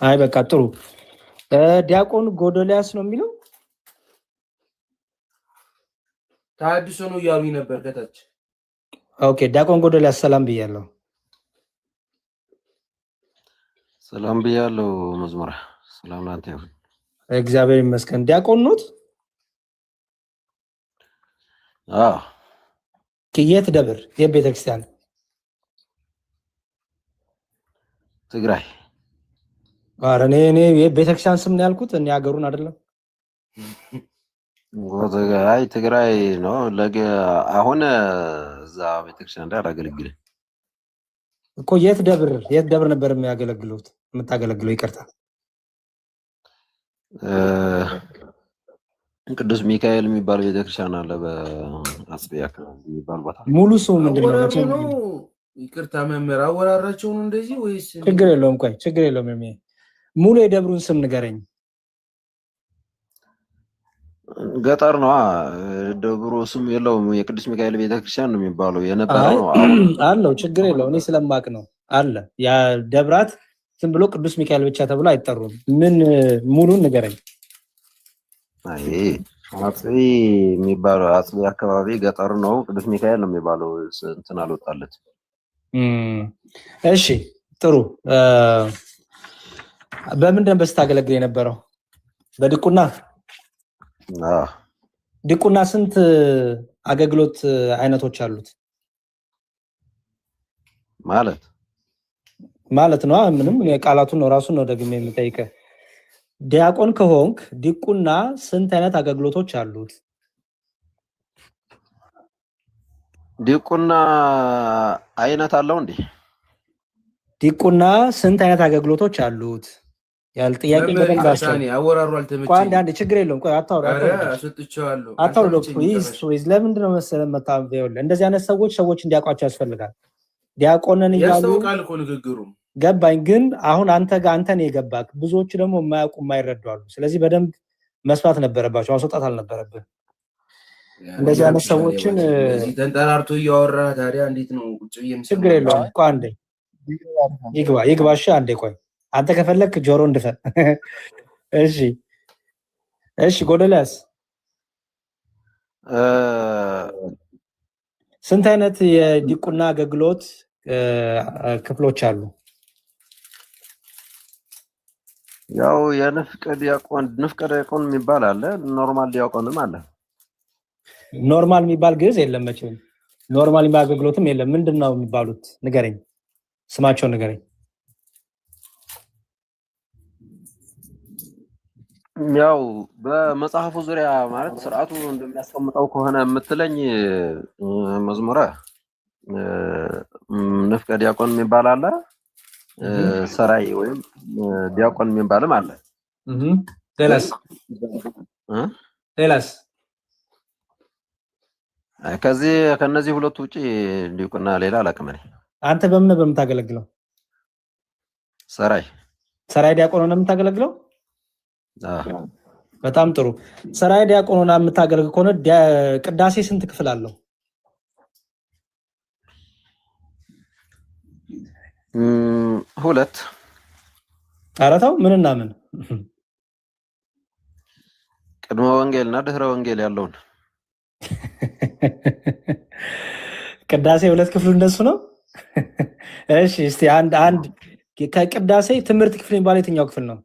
አይ በቃ ጥሩ። ዲያቆን ጎዶልያስ ነው የሚለው። ታድሶ ነው እያሉኝ ነበር ከታች። ኦኬ ዲያቆን ጎዶልያስ ሰላም ብያለሁ። ሰላም ብያለሁ። መዝሙር ሰላም ላንተ ይሁን። እግዚአብሔር ይመስገን። ዲያቆን ኖት? አዎ። የት ደብር? የት ቤተክርስቲያን? ትግራይ። ኧረ እኔ ቤተክርስቲያን ስም ነው ያልኩት፣ እኔ ሀገሩን አይደለም። አይ ትግራይ ነው። አሁን እዛ ቤተክርስቲያን እንዳላገለግል እኮ። የት ደብር ነበር የሚያገለግሉት? የምታገለግለው? ይቅርታ ቅዱስ ሚካኤል የሚባል ቤተክርስቲያን አለ በአጽቢያ አካባቢ የሚባል ቦታ። ሙሉ ስሙ ምንድን ነው? ይቅርታ መምህር አወራራቸው ነው እንደዚህ ወይስ? ችግር የለውም። ቆይ ችግር የለውም። ሙሉ የደብሩን ስም ንገረኝ። ገጠር ነው ደብሩ። ስም የለውም። የቅዱስ ሚካኤል ቤተክርስቲያን ነው የሚባለው የነበረው ነው አለው። ችግር የለውም። እኔ ስለማቅ ነው አለ። ያ ደብራት ዝም ብሎ ቅዱስ ሚካኤል ብቻ ተብሎ አይጠሩም። ምን ሙሉን ንገረኝ። አይ አጽቢ የሚባለው አጽቢ አካባቢ ገጠር ነው። ቅዱስ ሚካኤል ነው የሚባለው። እንትን አልወጣለት። እሺ ጥሩ። በምንድን ነበር ስታገለግል የነበረው? በድቁና? ድቁና ስንት አገልግሎት አይነቶች አሉት? ማለት ነው። ምንም ቃላቱን ነው ራሱን ነው ደግሜ የምጠይቀህ። ዲያቆን ከሆንክ ዲቁና ስንት አይነት አገልግሎቶች አሉት? ዲቁና አይነት አለው እንዴ? ዲቁና ስንት አይነት አገግሎቶች አሉት? ያል ጥያቄ በደንብ አሳኒ አወራሩ አልተመቸኝ። ቆይ አንዴ ችግር የለውም። ቆይ አታውሩ ዶክተር ይስ ለምንድን ነው መሰለህ መታም ይኸውልህ፣ እንደዚህ አይነት ሰዎች እንዲያውቋቸው ያስፈልጋል። ዲያቆንን እያሉ ያስተውቃል እኮ ንግግሩ ገባኝ። ግን አሁን አንተ ነው የገባክ፣ ብዙዎች ደግሞ የማያውቁ የማይረዱ አሉ። ስለዚህ በደንብ መስማት ነበረባቸው፣ ማስወጣት አልነበረብህ። እንደዚህ አይነት ሰዎችን ተንጠራርቶ እያወራ ታዲያ እንዴት ነው ቁጭ ብዬ? ችግር የለውም። ቆይ አንዴ ይግባ። እሺ አንዴ ቆይ፣ አንተ ከፈለክ ጆሮ እንድፈን። እሺ ጎዶልያስ ስንት አይነት የዲቁና አገልግሎት ክፍሎች አሉ? ያው የንፍቀ ዲያቆን የሚባል አለ። ኖርማል ዲያቆንም አለ። ኖርማል የሚባል ግዕዝ የለም መቼም። ኖርማል የሚባል አገልግሎትም የለም። ምንድነው የሚባሉት? ንገረኝ፣ ስማቸውን ንገረኝ። ያው በመጽሐፉ ዙሪያ ማለት ስርዓቱ እንደሚያስቀምጠው ከሆነ የምትለኝ መዝሙረ ንፍቀ ዲያቆን የሚባል አለ። ሰራይ ወይም ዲያቆን የሚባልም አለ። ሌላስ? ከነዚህ ሁለቱ ውጪ ዲቁና ሌላ አላውቅም። አንተ በምን በምታገለግለው? ሰራይ ዲያቆን ነው የምታገለግለው? በጣም ጥሩ። ሰራይ ዲያቆን ሆና የምታገለግል ከሆነ ቅዳሴ ስንት ክፍል አለው? ሁለት። ኧረ ተው፣ ምንና ምን? ቅድመ ወንጌል እና ድህረ ወንጌል ያለውን። ቅዳሴ ሁለት ክፍሉ እንደሱ ነው? እሺ እስቲ አንድ ከቅዳሴ ትምህርት ክፍል የሚባለው የትኛው ክፍል ነው?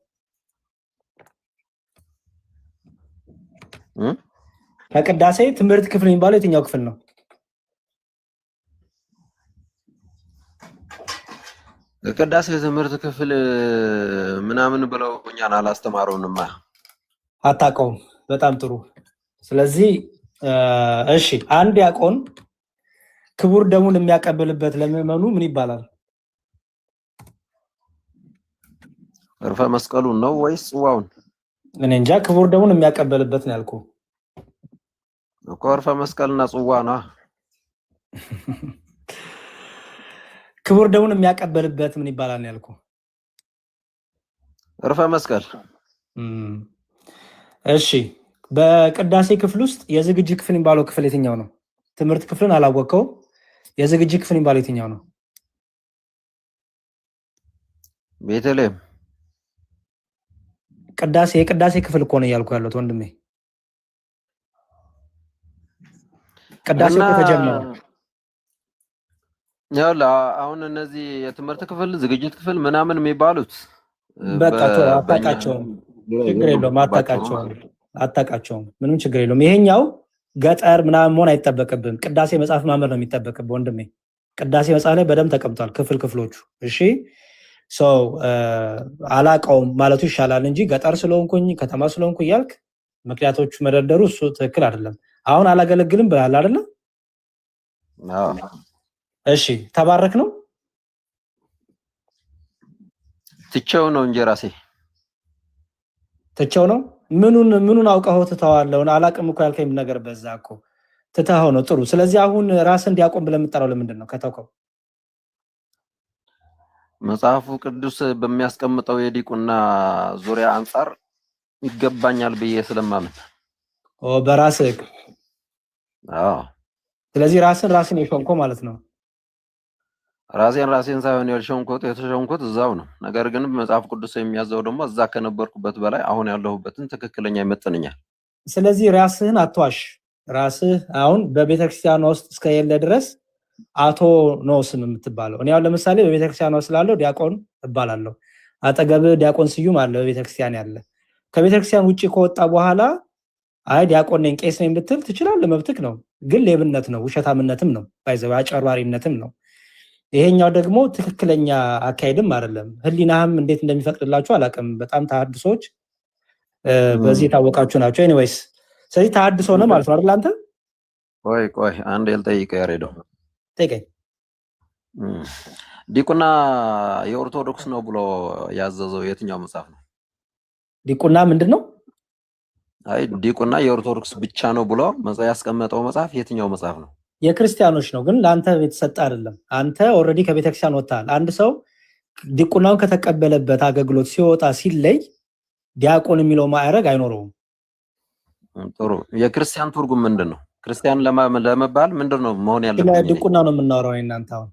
ከቅዳሴ ትምህርት ክፍል የሚባለው የትኛው ክፍል ነው? ቅዳሴ ትምህርት ክፍል ምናምን ብለው እኛን አላስተማሩንማ። አታውቀውም? በጣም ጥሩ። ስለዚህ እሺ አንድ ዲያቆን ክቡር ደሙን የሚያቀብልበት ለምዕመኑ ምን ይባላል? እርፈ መስቀሉን ነው ወይስ ጽዋውን? እኔ እንጃ። ክቡር ደሙን የሚያቀበልበት ነው ያልኩህ እኮ። እርፈ መስቀልና ጽዋ ነው። ክቡር ደሙን የሚያቀበልበት ምን ይባላል ነው ያልኩህ? እርፈ መስቀል። እሺ በቅዳሴ ክፍል ውስጥ የዝግጅት ክፍል የሚባለው ክፍል የትኛው ነው? ትምህርት ክፍልን አላወቀውም። የዝግጅት ክፍል የሚባለው የትኛው ነው? ቤተልሔም። የቅዳሴ ክፍል እኮ ነው እያልኩ ያለሁት ወንድሜ። ቅዳሴ እኮ ተጀመረ። አሁን እነዚህ የትምህርት ክፍል ዝግጅት ክፍል ምናምን የሚባሉት በቃ አታውቃቸውም። ችግር የለውም። አታውቃቸውም። ምንም ችግር የለውም። ይሄኛው ገጠር ምናምን መሆን አይጠበቅብም። ቅዳሴ መጽሐፍ ማመር ነው የሚጠበቅብህ ወንድሜ። ቅዳሴ መጽሐፍ ላይ በደንብ ተቀምጧል ክፍሎቹ። እሺ ሰው አላውቀውም ማለቱ ይሻላል እንጂ ገጠር ስለሆንኩኝ ከተማ ስለሆንኩ እያልክ ምክንያቶቹ መደርደሩ እሱ ትክክል አይደለም። አሁን አላገለግልም ብለሃል አይደለ? እሺ ተባረክ ነው ትቼው ነው እንጂ ራሴ ትቼው ነው። ምኑን አውቀኸው ትተዋለህ? አላውቅም እኮ ያልከኝ ነገር በዛ እኮ ትተኸው ነው። ጥሩ። ስለዚህ አሁን ራስን እንዲያቆም ብለህ የምትጠራው ለምንድን ነው? ከተውከው መጽሐፉ ቅዱስ በሚያስቀምጠው የዲቁና ዙሪያ አንጻር ይገባኛል ብዬ ስለማምን በራስህ። ስለዚህ ራስን የሾምከው ማለት ነው። ራሴን ሳይሆን የተሾምኩት እዛው ነው። ነገር ግን መጽሐፍ ቅዱስ የሚያዘው ደግሞ እዛ ከነበርኩበት በላይ አሁን ያለሁበትን ትክክለኛ ይመጥነኛል። ስለዚህ ራስህን አትዋሽ። ራስህ አሁን በቤተክርስቲያኗ ውስጥ እስከሌለ ድረስ አቶ ነው ስም የምትባለው። እኔ አሁን ለምሳሌ በቤተክርስቲያኗ ስላለው ዲያቆን እባላለሁ። አጠገብ ዲያቆን ስዩም አለ በቤተክርስቲያን ያለ። ከቤተክርስቲያን ውጪ ከወጣ በኋላ አይ ዲያቆን ነኝ ቄስ ነኝ ብትል ትችላለህ፣ መብትክ ነው። ግን ሌብነት ነው፣ ውሸታምነትም ነው፣ አጭበርባሪነትም ነው። ይሄኛው ደግሞ ትክክለኛ አካሄድም አይደለም። ህሊናህም እንዴት እንደሚፈቅድላችሁ አላውቅም። በጣም ተሐድሶች በዚህ የታወቃችሁ ናቸው። ኤኒዌይስ ስለዚህ ተሐድሶ ነው ማለት ነው አይደል? አንተ ቆይ አንድ ልጠይቅህ ያሬዶ። ጠይቀኝ። ዲቁና የኦርቶዶክስ ነው ብሎ ያዘዘው የትኛው መጽሐፍ ነው? ዲቁና ምንድን ነው? አይ ዲቁና የኦርቶዶክስ ብቻ ነው ብሎ ያስቀመጠው መጽሐፍ የትኛው መጽሐፍ ነው? የክርስቲያኖች ነው፣ ግን ለአንተ የተሰጠ አይደለም። አንተ ኦልሬዲ ከቤተክርስቲያን ወጥተሃል። አንድ ሰው ዲቁናውን ከተቀበለበት አገልግሎት ሲወጣ ሲለይ ዲያቆን የሚለው ማዕረግ አይኖረውም። ጥሩ። የክርስቲያን ትርጉም ምንድን ነው? ክርስቲያን ለመባል ምንድን ነው መሆን ያለበት? ዲቁና ነው የምናወራው እናንተ አሁን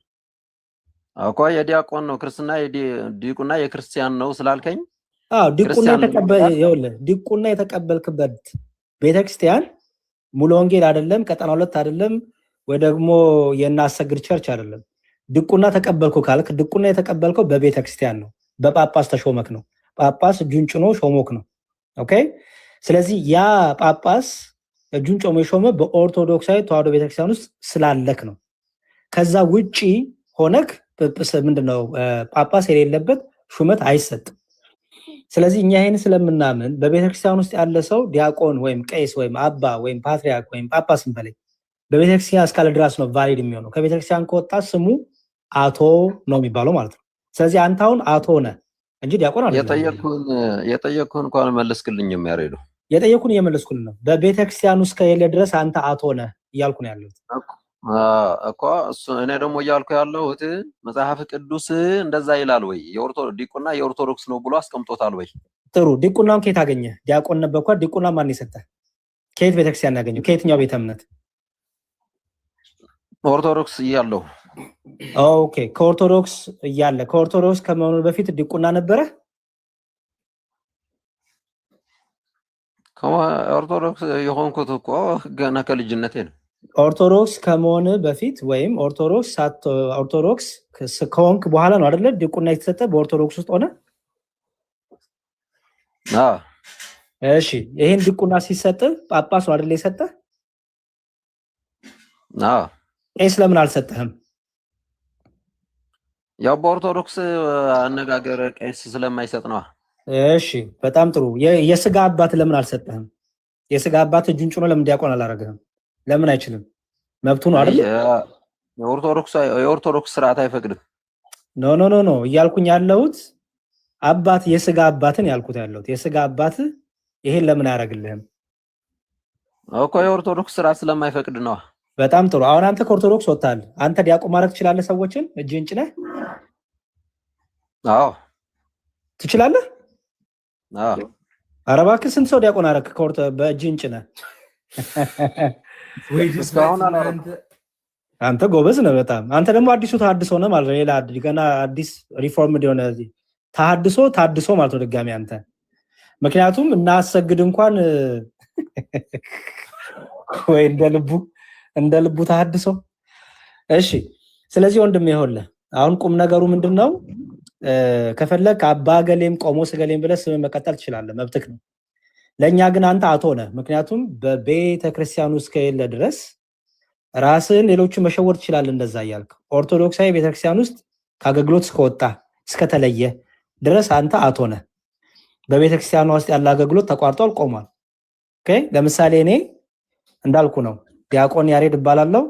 እኮ የዲያቆን ነው ክርስትና። ዲቁና የክርስቲያን ነው ስላልከኝ ዲቁና የተቀበልክበት ቤተክርስቲያን ሙሉ ወንጌል አይደለም፣ ቀጠና 2 አይደለም፣ ወይ ደግሞ የናሰግድ ቸርች አይደለም። ዲቁና ተቀበልኩ ካልክ ዲቁና የተቀበልከው በቤተክርስቲያን ነው፣ በጳጳስ ተሾመክ ነው። ጳጳስ እጁን ጭኖ ሾሞክ ነው። ኦኬ። ስለዚህ ያ ጳጳስ እጁን ጭኖ የሾመ በኦርቶዶክሳዊ ተዋህዶ ቤተክርስቲያን ውስጥ ስላለክ ነው። ከዛ ውጪ ሆነክ ምንድነው ጳጳስ የሌለበት ሹመት አይሰጥም። ስለዚህ እኛ ይሄን ስለምናምን በቤተክርስቲያን ውስጥ ያለ ሰው ዲያቆን ወይም ቄስ ወይም አባ ወይም ፓትሪያርክ ወይም ጳጳስን በላይ በቤተክርስቲያን እስካለ ድረስ ነው ቫሊድ የሚሆነው። ከቤተክርስቲያን ከወጣ ስሙ አቶ ነው የሚባለው ማለት ነው። ስለዚህ አንተ አሁን አቶ ነህ እንጂ ዲያቆን አይደለም። የጠየቅኩህን እንኳን መለስክልኝም ያሬዱ። የጠየቅኩህን እየመለስኩልህ ነው። በቤተክርስቲያን ውስጥ ከሌለ ድረስ አንተ አቶ ነህ እያልኩ ነው ያለሁት እኮ። እኔ ደግሞ እያልኩ ያለሁት መጽሐፍ ቅዱስ እንደዛ ይላል ወይ? ዲቁና የኦርቶዶክስ ነው ብሎ አስቀምጦታል ወይ? ጥሩ። ዲቁናውን ከየት አገኘ? ዲያቆን ነበርኩ። ዲቁና ማን የሰጠህ? ከየት ቤተክርስቲያን ያገኘው? ከየትኛው ቤተ እምነት? ኦርቶዶክስ እያለሁ። ኦኬ። ከኦርቶዶክስ እያለ ከኦርቶዶክስ ከመሆኑ በፊት ዲቁና ነበረ? ኦርቶዶክስ የሆንኩት እኮ ገና ከልጅነቴ ነው። ኦርቶዶክስ ከመሆን በፊት ወይም ኦርቶዶክስ ከሆንክ በኋላ ነው አይደለ ዲቁና የተሰጠ? በኦርቶዶክስ ውስጥ ሆነ? እሺ። ይሄን ዲቁና ሲሰጥ ጳጳስ ነው አይደለ የሰጠ? ቄስ ለምን አልሰጠህም? ያው በኦርቶዶክስ አነጋገር ቄስ ስለማይሰጥ ነው። እሺ፣ በጣም ጥሩ። የስጋ አባት ለምን አልሰጠህም? የስጋ አባት እጁን ጭኖ ለምን ዲያቆን አላረገህም? ለምን አይችልም? መብቱ ነው አይደል? የኦርቶዶክስ ስርዓት አይፈቅድም። ኖ እያልኩኝ ያለሁት አባት የስጋ አባትን ያልኩት ያለሁት የስጋ አባት ይሄን ለምን አያረግልህም? እኮ የኦርቶዶክስ ስርዓት ስለማይፈቅድ ነው። በጣም ጥሩ። አሁን አንተ ከኦርቶዶክስ ወጣል። አንተ ዲያቆን ማድረግ ትችላለህ? ሰዎችን እጅህን ጭነህ? አዎ ትችላለህ። ኧረ እባክህ ስንት ሰው ዲያቆን አደረክ በእጅህን ጭነህ? አንተ ጎበዝ ነህ በጣም። አንተ ደግሞ አዲሱ ተሐድሶ ነህ ማለት ነው። ሌላ ገና አዲስ ሪፎርምድ የሆነ ታድሶ ማለት ነው ድጋሚ አንተ። ምክንያቱም እናሰግድ እንኳን ወይ እንደ ልቡ ተሐድሶ። እሺ ስለዚህ ወንድም ይኸውልህ አሁን ቁም ነገሩ ምንድነው? ከፈለክ አባ ገሌም ቆሞስ ገሌም ብለህ ስም መቀጠል ትችላለህ፣ መብትክ ነው። ለኛ ግን አንተ አቶ ነህ። ምክንያቱም በቤተ ክርስቲያኑ እስከሌለ ድረስ ራስን ሌሎቹ መሸወር ትችላለህ። እንደዛ እያልክ ኦርቶዶክሳዊ ቤተክርስቲያን ውስጥ ከአገልግሎት እስከወጣ እስከተለየ ድረስ አንተ አቶ ነህ። በቤተክርስቲያኗ ውስጥ ያለ አገልግሎት ተቋርጧል፣ ቆሟል። ኦኬ ለምሳሌ እኔ እንዳልኩ ነው ዲያቆን ያሬድ እባላለሁ።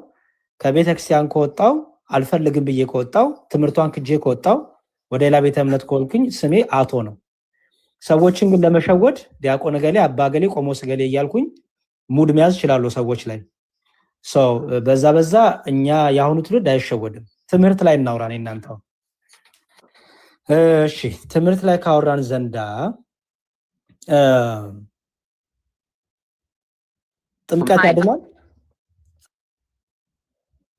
ከቤተክርስቲያን ከወጣው አልፈልግም ብዬ ከወጣው ትምህርቷን ክጄ ከወጣው ወደ ሌላ ቤተ እምነት ከሆንኩኝ ስሜ አቶ ነው። ሰዎችን ግን ለመሸወድ ዲያቆን ገሌ፣ አባ ገሌ፣ ቆሞስ ገሌ እያልኩኝ ሙድ መያዝ ይችላሉ ሰዎች ላይ። በዛ እኛ የአሁኑ ትውልድ አይሸወድም። ትምህርት ላይ እናውራ ነው እናንተው። እሺ ትምህርት ላይ ካወራን ዘንዳ ጥምቀት ያድናል?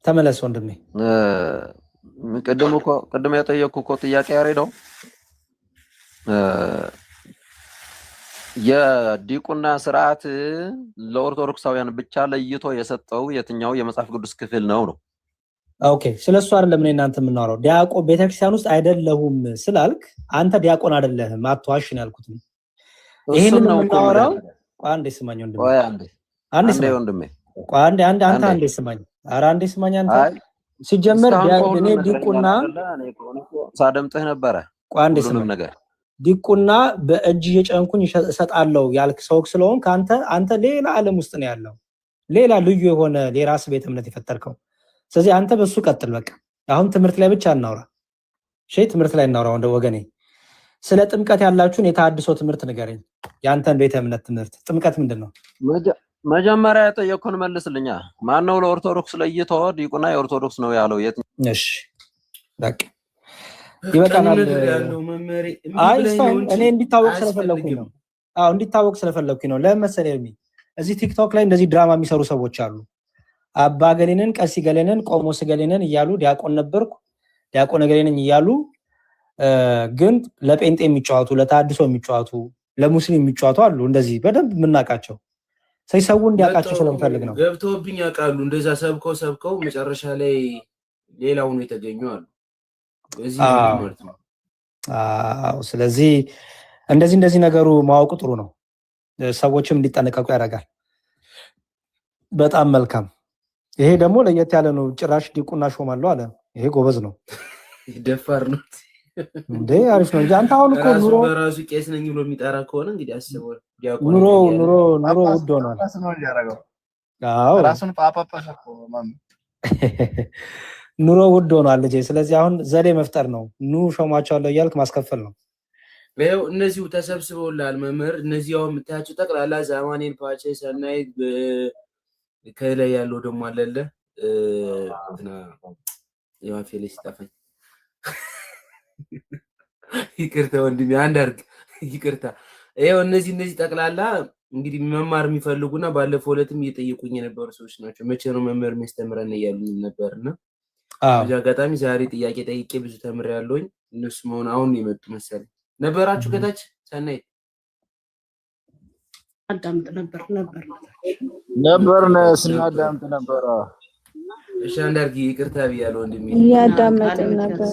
ተመለስ ወንድሜ። ቅድም የጠየቅኩ እኮ ጥያቄ ያሬደው የዲቁና ስርዓት ለኦርቶዶክሳውያን ብቻ ለይቶ የሰጠው የትኛው የመጽሐፍ ቅዱስ ክፍል ነው? ኦኬ ስለሱ አይደለም እኔ እናንተ የምናወራው። ዲያቆን ቤተክርስቲያን ውስጥ አይደለሁም ስላልክ አንተ ዲያቆን አይደለህም አትዋሽ ነው ያልኩት። ይሄንን ነው የምናወራው። አንዴ ስማኝ ወንድሜ፣ አንዴ ስማኝ። ኧረ አንዴ ስማኝ አንተ። ሲጀመር እኔ ዲቁና ሳደምጥህ ነበረ። አንዴ ስማኝ ነገር ዲቁና በእጅ እየጨንኩኝ እሰጣለሁ ያልክ ሰው ስለሆንክ አንተ ሌላ ዓለም ውስጥ ነው ያለው፣ ሌላ ልዩ የሆነ የራስ ቤተ እምነት የፈጠርከው። ስለዚህ አንተ በሱ ቀጥል። በቃ አሁን ትምህርት ላይ ብቻ እናውራ። እሺ ትምህርት ላይ እናውራ ወገኔ። ስለ ጥምቀት ያላችሁን የተሐድሶ ትምህርት ንገረኝ። ያንተን ቤተ እምነት ትምህርት ጥምቀት ምንድነው? መጀመሪያ የጠየቅኩህን መልስልኛ። ማን ነው ለኦርቶዶክስ ለይቶ ዲቁና የኦርቶዶክስ ነው ያለው? እሺ በቃ ይበቃናል። እኔ እንዲታወቅ ስለፈለኩኝ ነው። እንዲታወቅ ስለፈለኩኝ ነው። ለመሰለኝ እዚህ ቲክቶክ ላይ እንደዚህ ድራማ የሚሰሩ ሰዎች አሉ። አባ ገሌንን፣ ቀሲ ገሌንን፣ ቆሞስ ገሌንን እያሉ ዲያቆን ነበርኩ ዲያቆን ገሌንን እያሉ ግን ለጴንጤ የሚጫወቱ፣ ለተሐድሶ የሚጫወቱ፣ ለሙስሊም የሚጫወቱ አሉ። እንደዚህ በደንብ የምናውቃቸው ሰው እንዲያውቃቸው ስለምፈልግ ነው። ገብተውብኝ ያውቃሉ። እንደዛ ሰብከው መጨረሻ ላይ ሌላው ነው የተገኙ አሉ። ስለዚህ እንደዚህ ነገሩ ማወቁ ጥሩ ነው። ሰዎችም እንዲጠነቀቁ ያደርጋል። በጣም መልካም። ይሄ ደግሞ ለየት ያለ ነው። ጭራሽ ዲቁና ሾማለሁ አለ። ይሄ ጎበዝ ነው፣ ደፋር ነው እንዴ! አሪፍ ነው እንጂ አንተ አሁን እኮ ኑሮ በራሱ ቄስ ነኝ ብሎ የሚጠራ ከሆነ እንግዲህ አስበው። ኑሮ ውድ ሆኗል። አዎ ራሱን ጳጳጳስ እኮ ኑሮ ውድ ሆኗል ልጄ። ስለዚህ አሁን ዘዴ መፍጠር ነው። ኑ ሾማቸዋለሁ እያልክ ማስከፈል ነው። ይኸው እነዚሁ ተሰብስበውላል መምህር። እነዚህ አሁን የምታያቸው ጠቅላላ ዛማኔል ፓቼ ሰናይት ከላይ ያለው ደግሞ አለለ የዋፌሌ ሲጠፋኝ ይቅርታ ወንድሜ፣ አንድ አድርግ ይቅርታ። ይኸው እነዚህ ጠቅላላ እንግዲህ መማር የሚፈልጉና ባለፈው ዕለትም እየጠየቁኝ የነበሩ ሰዎች ናቸው። መቼ ነው መምህር የሚያስተምረን እያሉኝ ነበርና በዚህ አጋጣሚ ዛሬ ጥያቄ ጠይቄ ብዙ ተምሬያለሁኝ። እነሱ መሆን አሁን የመጡ መሰለኝ። ነበራችሁ ከታች ሰናይት? አዳምጥ ነበር ስናዳምጥ ነበር። እሺ አንድ አድርጊ ይቅርታ ብያለሁ ወንድሜ። እያዳመጥን ነበር።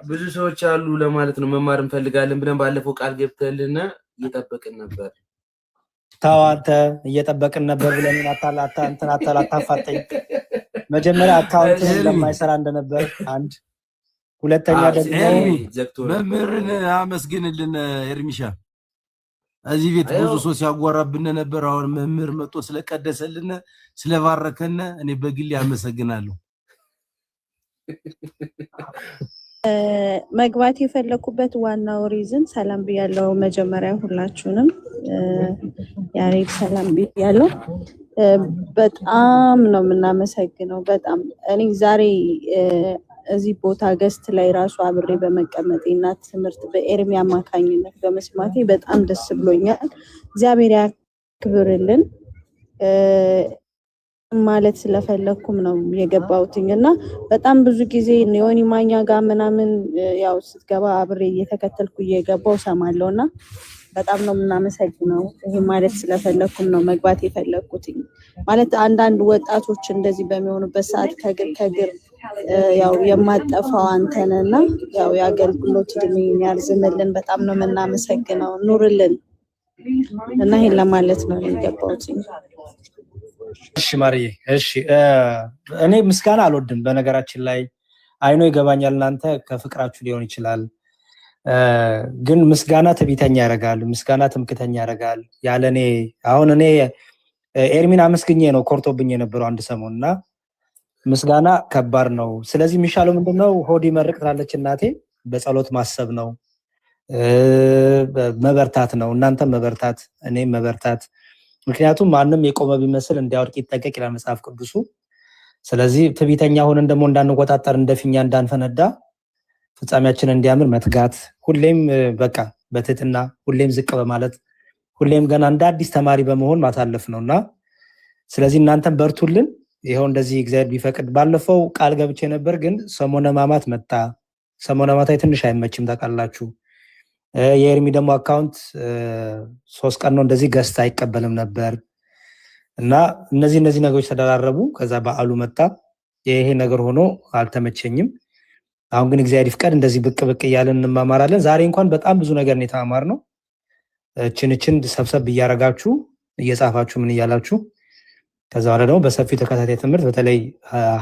ብዙ ሰዎች አሉ ለማለት ነው መማር እንፈልጋለን ብለን ባለፈው ቃል ገብተልና እየጠበቅን ነበር። ታው አንተ እየጠበቅን ነበር ብለን አታፋጠኝ። መጀመሪያ አካውንትህን ለማይሰራ እንደነበር አንድ፣ ሁለተኛ ደግሞ መምህርን አመስግንልን ኤርሚሻ። እዚህ ቤት ብዙ ሰው ሲያጓራብን ነበር። አሁን መምህር መጥቶ ስለቀደሰልን ስለባረከን እኔ በግሌ አመሰግናለሁ። መግባት የፈለኩበት ዋናው ሪዝን ሰላም ብያለሁ። መጀመሪያ ሁላችሁንም ያሬድ ሰላም ብያለሁ። በጣም ነው የምናመሰግነው። በጣም እኔ ዛሬ እዚህ ቦታ ገስት ላይ ራሱ አብሬ በመቀመጤና ትምህርት በኤርሚ አማካኝነት በመስማቴ በጣም ደስ ብሎኛል። እግዚአብሔር ያክብርልን። ማለት ስለፈለኩም ነው የገባሁትኝ እና በጣም ብዙ ጊዜ ዮኒ ማኛ ጋር ምናምን ያው ስትገባ አብሬ እየተከተልኩ እየገባው ሰማለሁና በጣም ነው የምናመሰግነው። ይሄ ማለት ስለፈለኩም ነው መግባት የፈለኩትኝ። ማለት አንዳንድ ወጣቶች እንደዚህ በሚሆኑበት ሰዓት ከግር ያው የማጠፋው አንተነና ያው የአገልግሎት እድሜን ያርዝምልን። በጣም ነው የምናመሰግነው። ኑርልን እና ይሄን ለማለት ነው የገባሁትኝ። እሺ ማርዬ፣ እሺ እኔ ምስጋና አልወድም በነገራችን ላይ አይኖ ይገባኛል፣ እናንተ ከፍቅራችሁ ሊሆን ይችላል። ግን ምስጋና ትዕቢተኛ ያደርጋል፣ ምስጋና ትምክተኛ ያደርጋል። ያለኔ አሁን እኔ ኤርሚን አመስግኜ ነው ኮርቶብኝ የነበረው አንድ ሰሞንና ምስጋና ከባድ ነው። ስለዚህ የሚሻለው ምንድነው? ሆድ ይመርቅ ትላለች እናቴ፣ በጸሎት ማሰብ ነው፣ መበርታት ነው። እናንተም መበርታት፣ እኔም መበርታት። ምክንያቱም ማንም የቆመ ቢመስል እንዲያወድቅ ይጠንቀቅ ይላል መጽሐፍ ቅዱሱ። ስለዚህ ትዕቢተኛ ሆነን ደግሞ እንዳንቆጣጠር፣ እንደፊኛ እንዳንፈነዳ፣ ፍጻሜያችን እንዲያምር መትጋት፣ ሁሌም በቃ በትህትና ሁሌም ዝቅ በማለት ሁሌም ገና እንደ አዲስ ተማሪ በመሆን ማሳለፍ ነውና ስለዚህ እናንተም በርቱልን። ይሄው እንደዚህ እግዚአብሔር ቢፈቅድ ባለፈው ቃል ገብቼ ነበር፣ ግን ሰሞነ ሕማማት መጣ። ሰሞነ ሕማማት ትንሽ አይመችም ታውቃላችሁ። የኤርሚ ደግሞ አካውንት 3 ቀን ነው እንደዚህ ገዝታ አይቀበልም ነበር እና እነዚህ ነገሮች ተደራረቡ። ከዛ በዓሉ መጣ። ይሄ ነገር ሆኖ አልተመቸኝም። አሁን ግን እግዚአብሔር ይፍቀድ እንደዚህ ብቅ እያለን እንማማራለን። ዛሬ እንኳን በጣም ብዙ ነገር ነው የተማማርነው። እችን ሰብሰብ እያረጋችሁ እየጻፋችሁ ምን እያላችሁ ከዛ በኋላ ደግሞ በሰፊው ተከታታይ ትምህርት በተለይ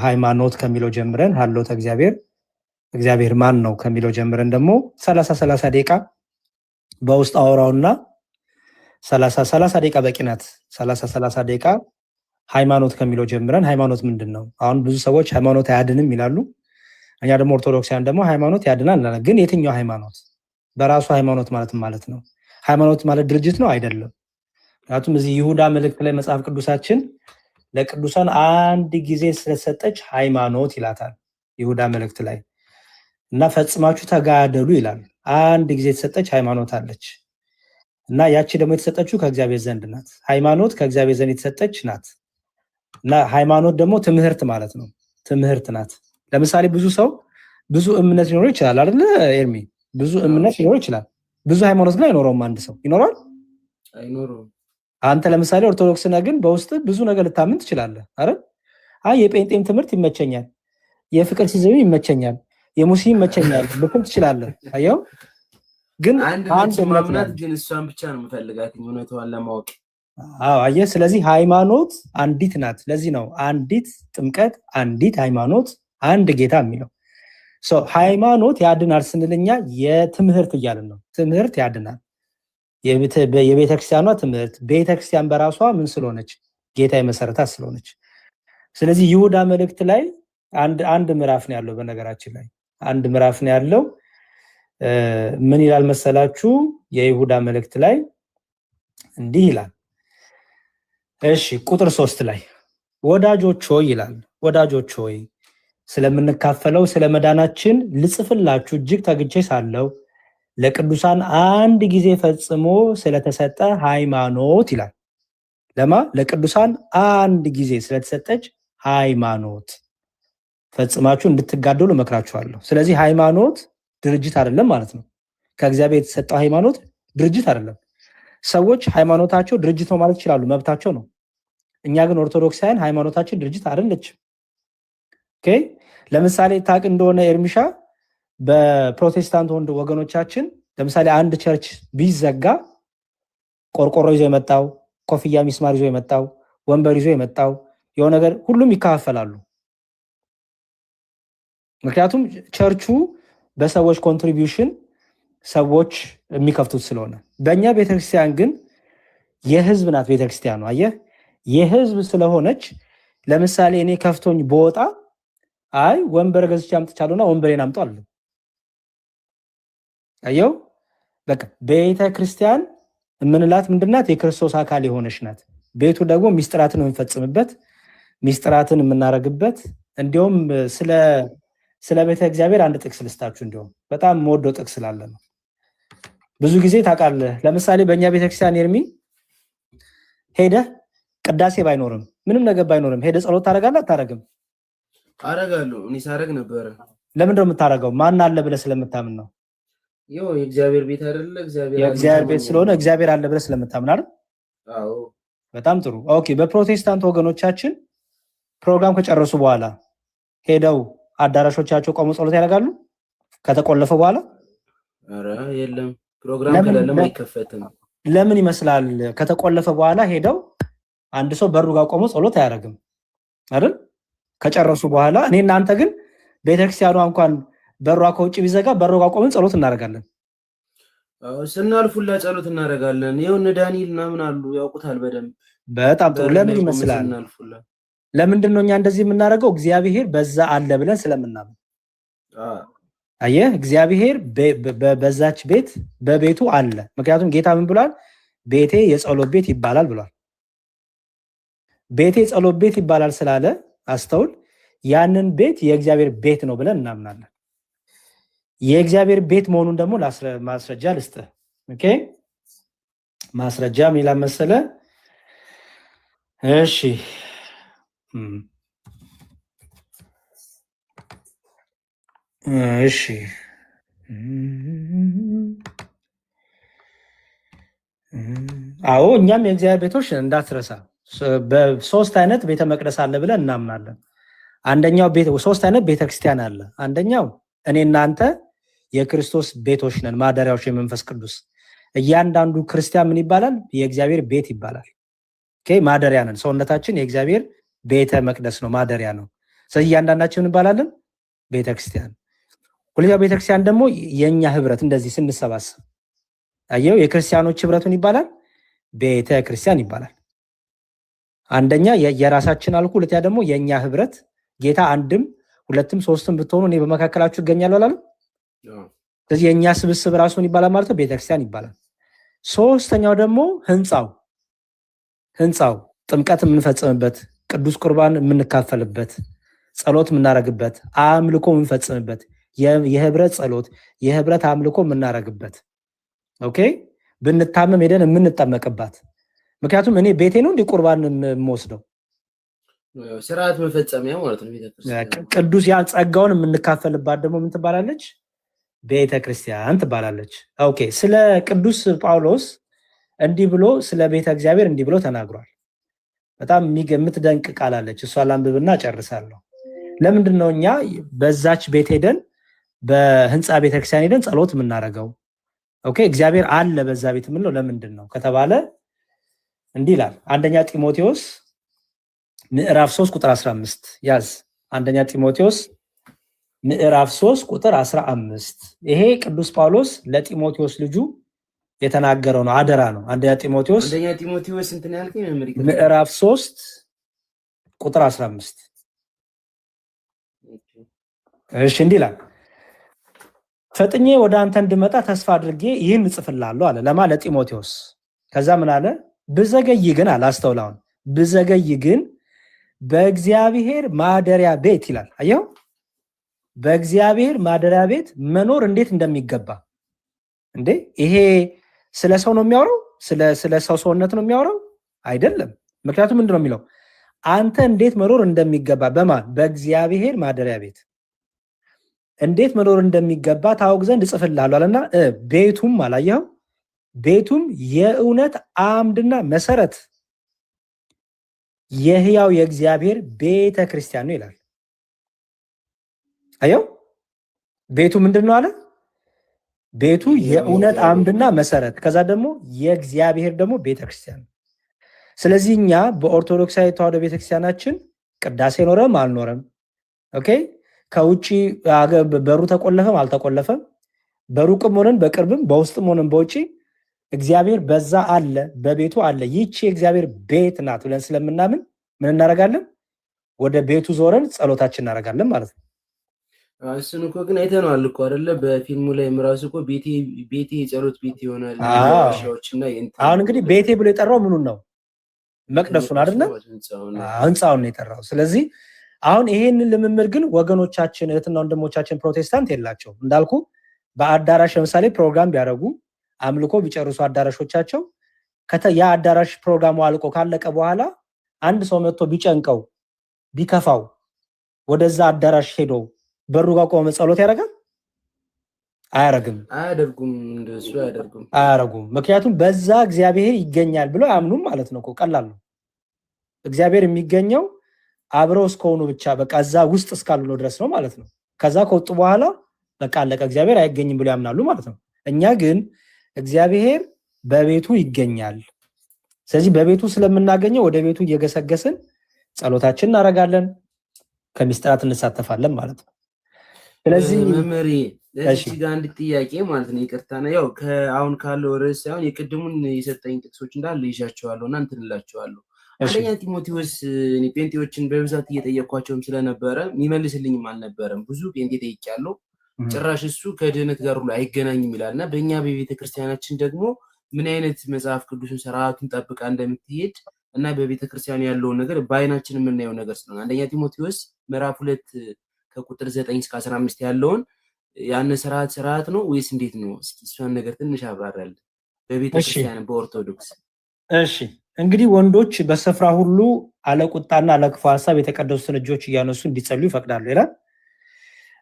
ሃይማኖት ከሚለው ጀምረን ሀሎተ እግዚአብሔር ማን ነው ከሚለው ጀምረን ደግሞ 30 ደቂቃ በውስጥ አወራውና 30 ደቂቃ በቂ ናት። 30 ደቂቃ ሃይማኖት ከሚለው ጀምረን ሃይማኖት ምንድነው? አሁን ብዙ ሰዎች ሃይማኖት አያድንም ይላሉ። እኛ ደግሞ ኦርቶዶክሳውያን ደግሞ ሃይማኖት ያድናል እንላለን። ግን የትኛው ሃይማኖት? በራሱ ሃይማኖት ማለት ነው። ሃይማኖት ማለት ድርጅት ነው አይደለም። ምክንያቱም እዚህ ይሁዳ መልእክት ላይ መጽሐፍ ቅዱሳችን ለቅዱሳን አንድ ጊዜ ስለተሰጠች ሃይማኖት ይላታል ይሁዳ መልእክት ላይ እና ፈጽማችሁ ተጋደሉ ይላል። አንድ ጊዜ የተሰጠች ሃይማኖት አለች እና ያቺ ደግሞ የተሰጠችው ከእግዚአብሔር ዘንድ ናት። ሃይማኖት ከእግዚአብሔር ዘንድ የተሰጠች ናት እና ሃይማኖት ደግሞ ትምህርት ማለት ነው። ትምህርት ናት። ለምሳሌ ብዙ ሰው ብዙ እምነት ሊኖረው ይችላል አይደል ኤርሚ? ብዙ እምነት ሊኖረው ይችላል። ብዙ ሃይማኖት ግን አይኖረውም። አንድ ሰው ይኖራል አይኖረውም። አንተ ለምሳሌ ኦርቶዶክስ ነህ፣ ግን በውስጥ ብዙ ነገር ልታምን ትችላለህ አይደል? የጴንጤም ትምህርት ይመቸኛል፣ የፍቅር ሲዘዩ ይመቸኛል፣ የሙስሊም ይመቸኛል ልትል ትችላለህ። አየው ግን አንድ ማምናት ግን እሷን ብቻ ነው የምፈልጋት እውነቷን ለማወቅ። አየህ፣ ስለዚህ ሃይማኖት አንዲት ናት። ለዚህ ነው አንዲት ጥምቀት፣ አንዲት ሃይማኖት፣ አንድ ጌታ የሚለው። ሃይማኖት ያድናል ስንልኛ የትምህርት እያልን ነው። ትምህርት ያድናል። የቤተክርስቲያኗ ትምህርት ቤተክርስቲያን በራሷ ምን ስለሆነች? ጌታ የመሰረታት ስለሆነች። ስለዚህ ይሁዳ መልእክት ላይ አንድ ምዕራፍ ነው ያለው። በነገራችን ላይ አንድ ምዕራፍ ነው ያለው። ምን ይላል መሰላችሁ? የይሁዳ መልእክት ላይ እንዲህ ይላል። እሺ ቁጥር 3 ላይ ወዳጆች ሆይ ይላል። ወዳጆች ሆይ ስለምንካፈለው ስለመዳናችን ልጽፍላችሁ እጅግ ተግቼ ሳለው ለቅዱሳን አንድ ጊዜ ፈጽሞ ስለተሰጠ ሃይማኖት ይላል። ለማ ለቅዱሳን አንድ ጊዜ ስለተሰጠች ሃይማኖት ፈጽማችሁ እንድትጋደሉ መክራችኋለሁ። ስለዚህ ሃይማኖት ድርጅት አይደለም ማለት ነው። ከእግዚአብሔር የተሰጠው ሃይማኖት ድርጅት አይደለም። ሰዎች ሃይማኖታቸው ድርጅት ነው ማለት ይችላሉ፣ መብታቸው ነው። እኛ ግን ኦርቶዶክሳውያን ሃይማኖታችን ድርጅት አይደለችም። ኦኬ። ለምሳሌ ታቅ እንደሆነ ኤርሚሻ በፕሮቴስታንት ወገኖቻችን ለምሳሌ አንድ ቸርች ቢዘጋ ቆርቆሮ ይዞ የመጣው ኮፍያ ሚስማር ይዞ የመጣው ወንበር ይዞ የመጣው የሆነ ነገር ሁሉም ይካፈላሉ። ምክንያቱም ቸርቹ በሰዎች ኮንትሪቢዩሽን ሰዎች የሚከፍቱት ስለሆነ። በእኛ ቤተክርስቲያን ግን የህዝብ ናት ቤተክርስቲያኑ። አየህ፣ የህዝብ ስለሆነች ለምሳሌ እኔ ከፍቶኝ በወጣ አይ ወንበር ገዝቼ አምጥቻለሁና ወንበሬን አምጡ አለ። አየው፣ በቃ ቤተክርስቲያን የምንላት ምንድናት? የክርስቶስ አካል የሆነች ናት። ቤቱ ደግሞ ሚስጥራትን የምንፈጽምበት ሚስጥራትን የምናረግበት። እንዲሁም ስለ ቤተ እግዚአብሔር አንድ ጥቅስ ልስታችሁ። እንዲሁም በጣም የምወደው ጥቅስ ስላለ ነው። ብዙ ጊዜ ታውቃለህ፣ ለምሳሌ በእኛ ቤተክርስቲያን ኤርሚ ሄደህ ቅዳሴ ባይኖርም ምንም ነገር ባይኖርም ሄደ ጸሎት ታደርጋለህ አታደርግም? አረጋለሁ። እኔ ሳረግ ነበረ። ለምንድን ነው የምታደርገው? ማን አለ ብለህ ስለምታምን ነው? ያው የእግዚአብሔር ቤት አይደለ? የእግዚአብሔር ቤት ስለሆነ እግዚአብሔር አለ ብለህ ስለምታምን አይደል? አዎ። በጣም ጥሩ። ኦኬ። በፕሮቴስታንት ወገኖቻችን ፕሮግራም ከጨረሱ በኋላ ሄደው አዳራሾቻቸው ቆመው ጸሎት ያደርጋሉ ከተቆለፈ በኋላ? ኧረ የለም፣ ፕሮግራም ከሌለም አይከፈትም። ለምን ይመስላል? ከተቆለፈ በኋላ ሄደው አንድ ሰው በሩ ጋር ቆሞ ጸሎት አያደርግም አይደል? ከጨረሱ በኋላ እኔ እናንተ ግን ቤተክርስቲያኗ እንኳን በሯ ከውጭ ቢዘጋ በሩ ጋር ቆመን ጸሎት እናደርጋለን። ስናልፉላ ጸሎት እናደርጋለን። ይኸው እነ ዳንኤል ምናምን አሉ፣ ያውቁታል በደንብ። በጣም ጥሩ። ለምን ይመስላል? ለምንድን ነው እኛ እንደዚህ የምናደርገው? እግዚአብሔር በዛ አለ ብለን ስለምናምን። አየህ፣ እግዚአብሔር በዛች ቤት በቤቱ አለ። ምክንያቱም ጌታ ምን ብሏል? ቤቴ የጸሎት ቤት ይባላል ብሏል። ቤቴ የጸሎት ቤት ይባላል ስላለ አስተውል፣ ያንን ቤት የእግዚአብሔር ቤት ነው ብለን እናምናለን። የእግዚአብሔር ቤት መሆኑን ደግሞ ማስረጃ ልስጥህ። ኦኬ፣ ማስረጃ ምን ይላል መሰለህ? እሺ እሺ አዎ፣ እኛም የእግዚአብሔር ቤቶች እንዳትረሳ፣ በሶስት አይነት ቤተ መቅደስ አለ ብለን እናምናለን። አንደኛው ሶስት አይነት ቤተክርስቲያን አለ። አንደኛው እኔ እናንተ የክርስቶስ ቤቶች ነን፣ ማደሪያዎች የመንፈስ ቅዱስ። እያንዳንዱ ክርስቲያን ምን ይባላል? የእግዚአብሔር ቤት ይባላል። ኦኬ፣ ማደሪያ ነን። ሰውነታችን የእግዚአብሔር ቤተ መቅደስ ነው፣ ማደሪያ ነው። ስለዚህ እያንዳንዳችን እንባላለን ቤተክርስቲያን። ሁለተኛው ቤተክርስቲያን ደግሞ የኛ ህብረት፣ እንደዚህ ስንሰባሰብ አየው፣ የክርስቲያኖች ህብረቱን ይባላል ቤተ ክርስቲያን ይባላል። አንደኛ የራሳችን አልኩ፣ ሁለተኛ ደግሞ የኛ ህብረት። ጌታ አንድም ሁለትም ሶስትም ብትሆኑ እኔ በመካከላችሁ እገኛለሁ አላለም? ስለዚህ የኛ ስብስብ ራሱን ይባላል ማለት ነው፣ ቤተክርስቲያን ይባላል። ሶስተኛው ደግሞ ህንፃው ጥምቀት የምንፈጽምበት፣ ቅዱስ ቁርባን የምንካፈልበት፣ ጸሎት የምናረግበት፣ አምልኮ የምንፈጽምበት፣ የህብረት ጸሎት የህብረት አምልኮ የምናረግበት። ኦኬ፣ ብንታመም ሄደን የምንጠመቅባት። ምክንያቱም እኔ ቤቴ ነው እንዲህ ቁርባን የምወስደው፣ ስርዓት መፈጸሚያ ማለት ነው ቤተክርስቲያን። ቅዱስ ያን ጸጋውን የምንካፈልባት ደግሞ ምን ትባላለች? ቤተክርስቲያን ትባላለች። ኦኬ፣ ስለ ቅዱስ ጳውሎስ እንዲህ ብሎ ስለ ቤተ እግዚአብሔር እንዲህ ብሎ ተናግሯል። በጣም የምትደንቅ ቃል አለች። እሷ ላንብብና ጨርሳለሁ። ለምንድን ነው እኛ በዛች ቤት ሄደን በህንፃ ቤተክርስቲያን ሄደን ጸሎት የምናረገው? ኦኬ፣ እግዚአብሔር አለ በዛ ቤት የምንለው ለምንድን ነው ከተባለ እንዲህ ይላል። አንደኛ ጢሞቴዎስ ምዕራፍ 3 ቁጥር 15 ያዝ። አንደኛ ጢሞቴዎስ ምዕራፍ 3 ቁጥር 15። ይሄ ቅዱስ ጳውሎስ ለጢሞቴዎስ ልጁ የተናገረው ነው፣ አደራ ነው። አንደኛ ጢሞቴዎስ እንትን ያልከኝ ምዕራፍ 3 ቁጥር 15። እሺ፣ እንዲህ ይላል። ፈጥኜ ወደ አንተ እንድመጣ ተስፋ አድርጌ ይህን እጽፍልሃለሁ አለ። ለማ ለጢሞቴዎስ። ከዛ ምን አለ? ብዘገይ ግን አለ፣ አስተውላውን፣ ብዘገይ ግን በእግዚአብሔር ማደሪያ ቤት ይላል። አየው፣ በእግዚአብሔር ማደሪያ ቤት መኖር እንዴት እንደሚገባ እንዴ! ይሄ ስለ ሰው ነው የሚያወራው? ስለ ሰው ሰውነት ነው የሚያወራው? አይደለም። ምክንያቱም ምንድን ነው የሚለው? አንተ እንዴት መኖር እንደሚገባ በማን? በእግዚአብሔር ማደሪያ ቤት እንዴት መኖር እንደሚገባ ታውቅ ዘንድ እጽፍልሃለሁ አለና ቤቱም አላየኸው? ቤቱም የእውነት አምድና መሰረት የሕያው የእግዚአብሔር ቤተ ክርስቲያን ነው ይላል። አየው፣ ቤቱ ምንድን ነው አለ? ቤቱ የእውነት አምድና መሰረት፣ ከዛ ደግሞ የእግዚአብሔር ደግሞ ቤተክርስቲያን። ስለዚህ እኛ በኦርቶዶክሳዊ ተዋሕዶ ቤተክርስቲያናችን ቅዳሴ ኖረም አልኖረም፣ ኦኬ፣ ከውጪ በሩ ተቆለፈም አልተቆለፈም፣ በሩቅም ሆነን በቅርብም በውስጥም ሆነን በውጪ እግዚአብሔር በዛ አለ፣ በቤቱ አለ። ይቺ የእግዚአብሔር ቤት ናት ብለን ስለምናምን ምን እናደርጋለን? ወደ ቤቱ ዞረን ጸሎታችን እናደርጋለን ማለት ነው። እሱን እኮ ግን አይተነዋል እኮ አይደለ? በፊልሙ ላይ ራሱ እኮ ቤቴ የጸሎት ቤት ይሆናል። አሁን እንግዲህ ቤቴ ብሎ የጠራው ምኑን ነው? መቅደሱን አይደለ? ህንፃውን ነው የጠራው። ስለዚህ አሁን ይሄንን ልምምድ ግን ወገኖቻችን እህትና ወንድሞቻችን ፕሮቴስታንት የላቸው። እንዳልኩ በአዳራሽ ለምሳሌ ፕሮግራም ቢያደርጉ አምልኮ ቢጨርሱ አዳራሾቻቸው ያ አዳራሽ ፕሮግራሙ አልቆ ካለቀ በኋላ አንድ ሰው መጥቶ ቢጨንቀው ቢከፋው ወደዛ አዳራሽ ሄዶ በሩ ጋር ቆሞ ጸሎት ያደርጋል? አያረግም። አያረጉም። ምክንያቱም በዛ እግዚአብሔር ይገኛል ብሎ አያምኑም ማለት ነው። ቀላል ነው። እግዚአብሔር የሚገኘው አብረው እስከሆኑ ብቻ በቃ እዛ ውስጥ እስካሉ ነው ድረስ ነው ማለት ነው። ከዛ ከወጡ በኋላ በቃ አለቀ፣ እግዚአብሔር አይገኝም ብሎ ያምናሉ ማለት ነው። እኛ ግን እግዚአብሔር በቤቱ ይገኛል። ስለዚህ በቤቱ ስለምናገኘው ወደ ቤቱ እየገሰገስን ጸሎታችን እናደርጋለን፣ ከምስጢራት እንሳተፋለን ማለት ነው። ስለዚህ መመሪ እዚህ ጋር አንድ ጥያቄ ማለት ነው፣ ይቅርታና ያው አሁን ካለው ርዕስ ሳይሆን የቅድሙን የሰጠኝ ጥቅሶች እንዳለ ይሻቸዋለሁና እንትንላቸዋለሁ። አንደኛ ጢሞቴዎስ ጴንጤዎችን በብዛት እየጠየኳቸውም ስለነበረ የሚመልስልኝም አልነበረም። ብዙ ጴንጤ ጠይቄያለሁ። ጭራሽ እሱ ከድህነት ጋር ሁሉ አይገናኝም ይላልና በእኛ በቤተ ክርስቲያናችን ደግሞ ምን አይነት መጽሐፍ ቅዱስን ስርዓቱን ጠብቃ እንደምትሄድ እና በቤተ ክርስቲያን ያለውን ነገር በአይናችን የምናየው ነገር ስለሆነ አንደኛ ጢሞቴዎስ ምዕራፍ 2 ከቁጥር 9 እስከ 15 ያለውን ያን ስርዓት ነው ወይስ እንዴት ነው? እስኪ እሷን ነገር ትንሽ አብራራለን በቤተ ክርስቲያን በኦርቶዶክስ። እሺ እንግዲህ ወንዶች በስፍራ ሁሉ አለቁጣና አለክፉ ሐሳብ የተቀደሱትን እጆች እያነሱ እንዲጸልዩ ይፈቅዳሉ ይላል።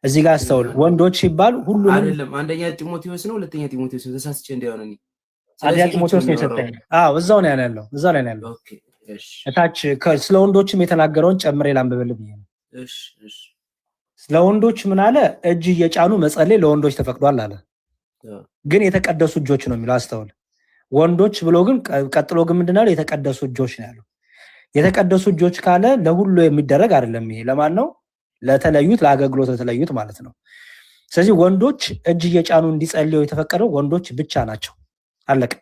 እዚህ ጋር አስተውል። ወንዶች ሲባል ሁሉ አይደለም። አንደኛ ጢሞቴዎስ ነው፣ ሁለተኛ ጢሞቴዎስ ነው። ተሳስቼ እንዳይሆን እኔ አንደኛ ጢሞቴዎስ ነው የሰጠኝ። እዛው ነው ያለው፣ እዛው ላይ ነው ያለው። ኦኬ እሺ። እታች ስለ ወንዶችም የተናገረውን ጨምሬ ላንብብልህ ብዬ ነው። እሺ እሺ። ስለ ወንዶች ምን አለ? እጅ እየጫኑ መጸለይ ለወንዶች ተፈቅዷል አለ። ግን የተቀደሱ እጆች ነው የሚለው፣ አስተውል። ወንዶች ብሎ ግን ቀጥሎ ግን ምንድነው የተቀደሱ እጆች ነው ያለው። የተቀደሱ እጆች ካለ ለሁሉ የሚደረግ አይደለም። ይሄ ለማን ነው? ለተለዩት፣ ለአገልግሎት ለተለዩት ማለት ነው። ስለዚህ ወንዶች እጅ እየጫኑ እንዲጸልዩ የተፈቀደው ወንዶች ብቻ ናቸው። አለቀ።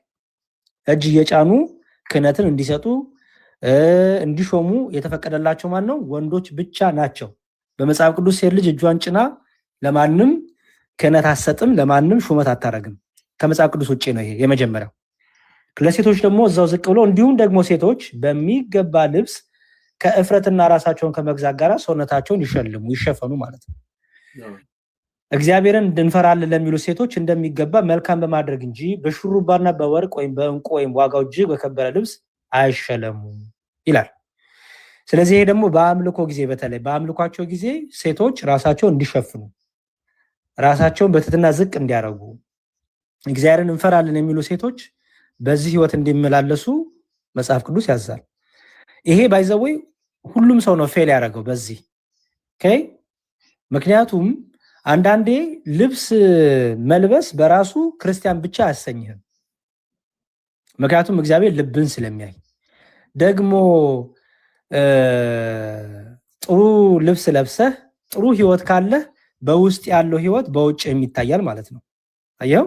እጅ እየጫኑ ክህነትን እንዲሰጡ እንዲሾሙ የተፈቀደላቸው ማን ነው? ወንዶች ብቻ ናቸው። በመጽሐፍ ቅዱስ ሴት ልጅ እጇን ጭና ለማንም ክህነት አትሰጥም፣ ለማንም ሹመት አታረግም። ከመጽሐፍ ቅዱስ ውጪ ነው ይሄ የመጀመሪያው። ለሴቶች ደግሞ እዛው ዝቅ ብሎ እንዲሁም ደግሞ ሴቶች በሚገባ ልብስ ከእፍረትና ራሳቸውን ከመግዛት ጋር ሰውነታቸውን ይሸፈኑ ማለት ነው። እግዚአብሔርን እንፈራለን ለሚሉ ሴቶች እንደሚገባ መልካም በማድረግ እንጂ በሹሩባና በወርቅ ወይም በእንቁ ወይም ዋጋው እጅግ በከበረ ልብስ አይሸለሙ ይላል። ስለዚህ ይሄ ደግሞ በአምልኮ ጊዜ፣ በተለይ በአምልኳቸው ጊዜ ሴቶች ራሳቸውን እንዲሸፍኑ፣ ራሳቸውን በትህትና ዝቅ እንዲያደርጉ፣ እግዚአብሔርን እንፈራለን የሚሉ ሴቶች በዚህ ህይወት እንዲመላለሱ መጽሐፍ ቅዱስ ያዛል። ይሄ ባይዘወይ ሁሉም ሰው ነው ፌል ያደረገው በዚህ። ምክንያቱም አንዳንዴ ልብስ መልበስ በራሱ ክርስቲያን ብቻ አያሰኝህም። ምክንያቱም እግዚአብሔር ልብን ስለሚያይ። ደግሞ ጥሩ ልብስ ለብሰህ ጥሩ ህይወት ካለህ በውስጥ ያለው ህይወት በውጭ የሚታያል ማለት ነው። አየው።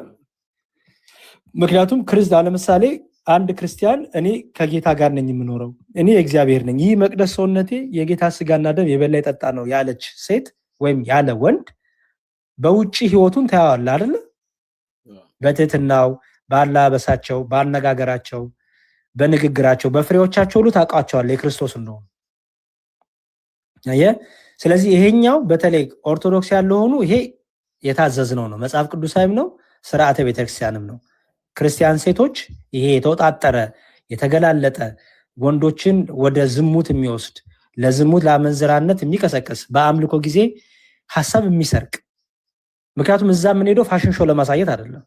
ምክንያቱም ክርስቲያን ለምሳሌ አንድ ክርስቲያን እኔ ከጌታ ጋር ነኝ የምኖረው፣ እኔ የእግዚአብሔር ነኝ፣ ይህ መቅደስ ሰውነቴ የጌታ ስጋና ደም የበላ የጠጣ ነው ያለች ሴት ወይም ያለ ወንድ በውጭ ህይወቱን ታያዋለ አይደለ? በትህትናው፣ በአለባበሳቸው፣ በአነጋገራቸው፣ በንግግራቸው፣ በፍሬዎቻቸው ሁሉ ታውቃቸዋለህ የክርስቶስ እንደሆኑ። አየህ። ስለዚህ ይሄኛው በተለይ ኦርቶዶክስ ያልሆኑ ይሄ የታዘዝነው ነው፣ መጽሐፍ ቅዱሳዊም ነው፣ ስርዓተ ቤተክርስቲያንም ነው። ክርስቲያን ሴቶች ይሄ የተወጣጠረ የተገላለጠ ወንዶችን ወደ ዝሙት የሚወስድ ለዝሙት ለአመንዝራነት የሚቀሰቅስ በአምልኮ ጊዜ ሐሳብ የሚሰርቅ። ምክንያቱም እዛ የምንሄደው ፋሽን ሾው ለማሳየት አይደለም፣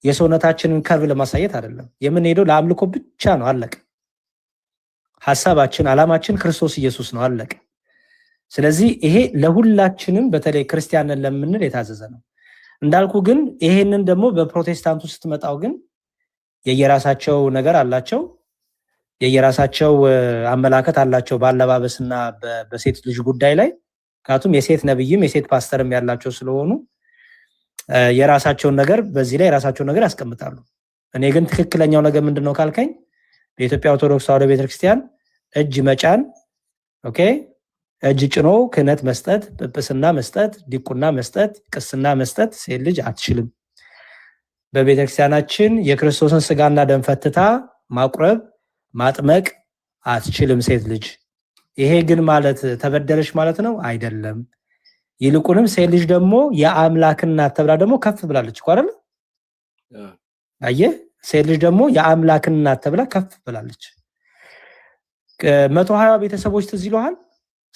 የሰውነታችንን ከርቭ ለማሳየት አይደለም። የምንሄደው ለአምልኮ ብቻ ነው። አለቀ። ሐሳባችን ዓላማችን ክርስቶስ ኢየሱስ ነው። አለቀ። ስለዚህ ይሄ ለሁላችንም በተለይ ክርስቲያንን ለምንል የታዘዘ ነው። እንዳልኩ ግን ይሄንን ደግሞ በፕሮቴስታንቱ ስትመጣው ግን የየራሳቸው ነገር አላቸው፣ የየራሳቸው አመላከት አላቸው በአለባበስና በሴት ልጅ ጉዳይ ላይ። ምክንያቱም የሴት ነብይም የሴት ፓስተርም ያላቸው ስለሆኑ የራሳቸውን ነገር በዚህ ላይ የራሳቸውን ነገር ያስቀምጣሉ። እኔ ግን ትክክለኛው ነገር ምንድነው ካልከኝ በኢትዮጵያ ኦርቶዶክስ ተዋሕዶ ቤተክርስቲያን እጅ መጫን፣ ኦኬ፣ እጅ ጭኖ ክህነት መስጠት፣ ጵጵስና መስጠት፣ ዲቁና መስጠት፣ ቅስና መስጠት ሴት ልጅ አትችልም። በቤተክርስቲያናችን የክርስቶስን ስጋና ደም ፈትታ ማቁረብ ማጥመቅ አትችልም ሴት ልጅ። ይሄ ግን ማለት ተበደለች ማለት ነው አይደለም። ይልቁንም ሴት ልጅ ደግሞ የአምላክ እናት ተብላ ደግሞ ከፍ ብላለች እኮ አይደል? አየህ፣ ሴት ልጅ ደግሞ የአምላክ እናት ተብላ ከፍ ብላለች። 120 ቤተሰቦች ትዝ ይለዋል።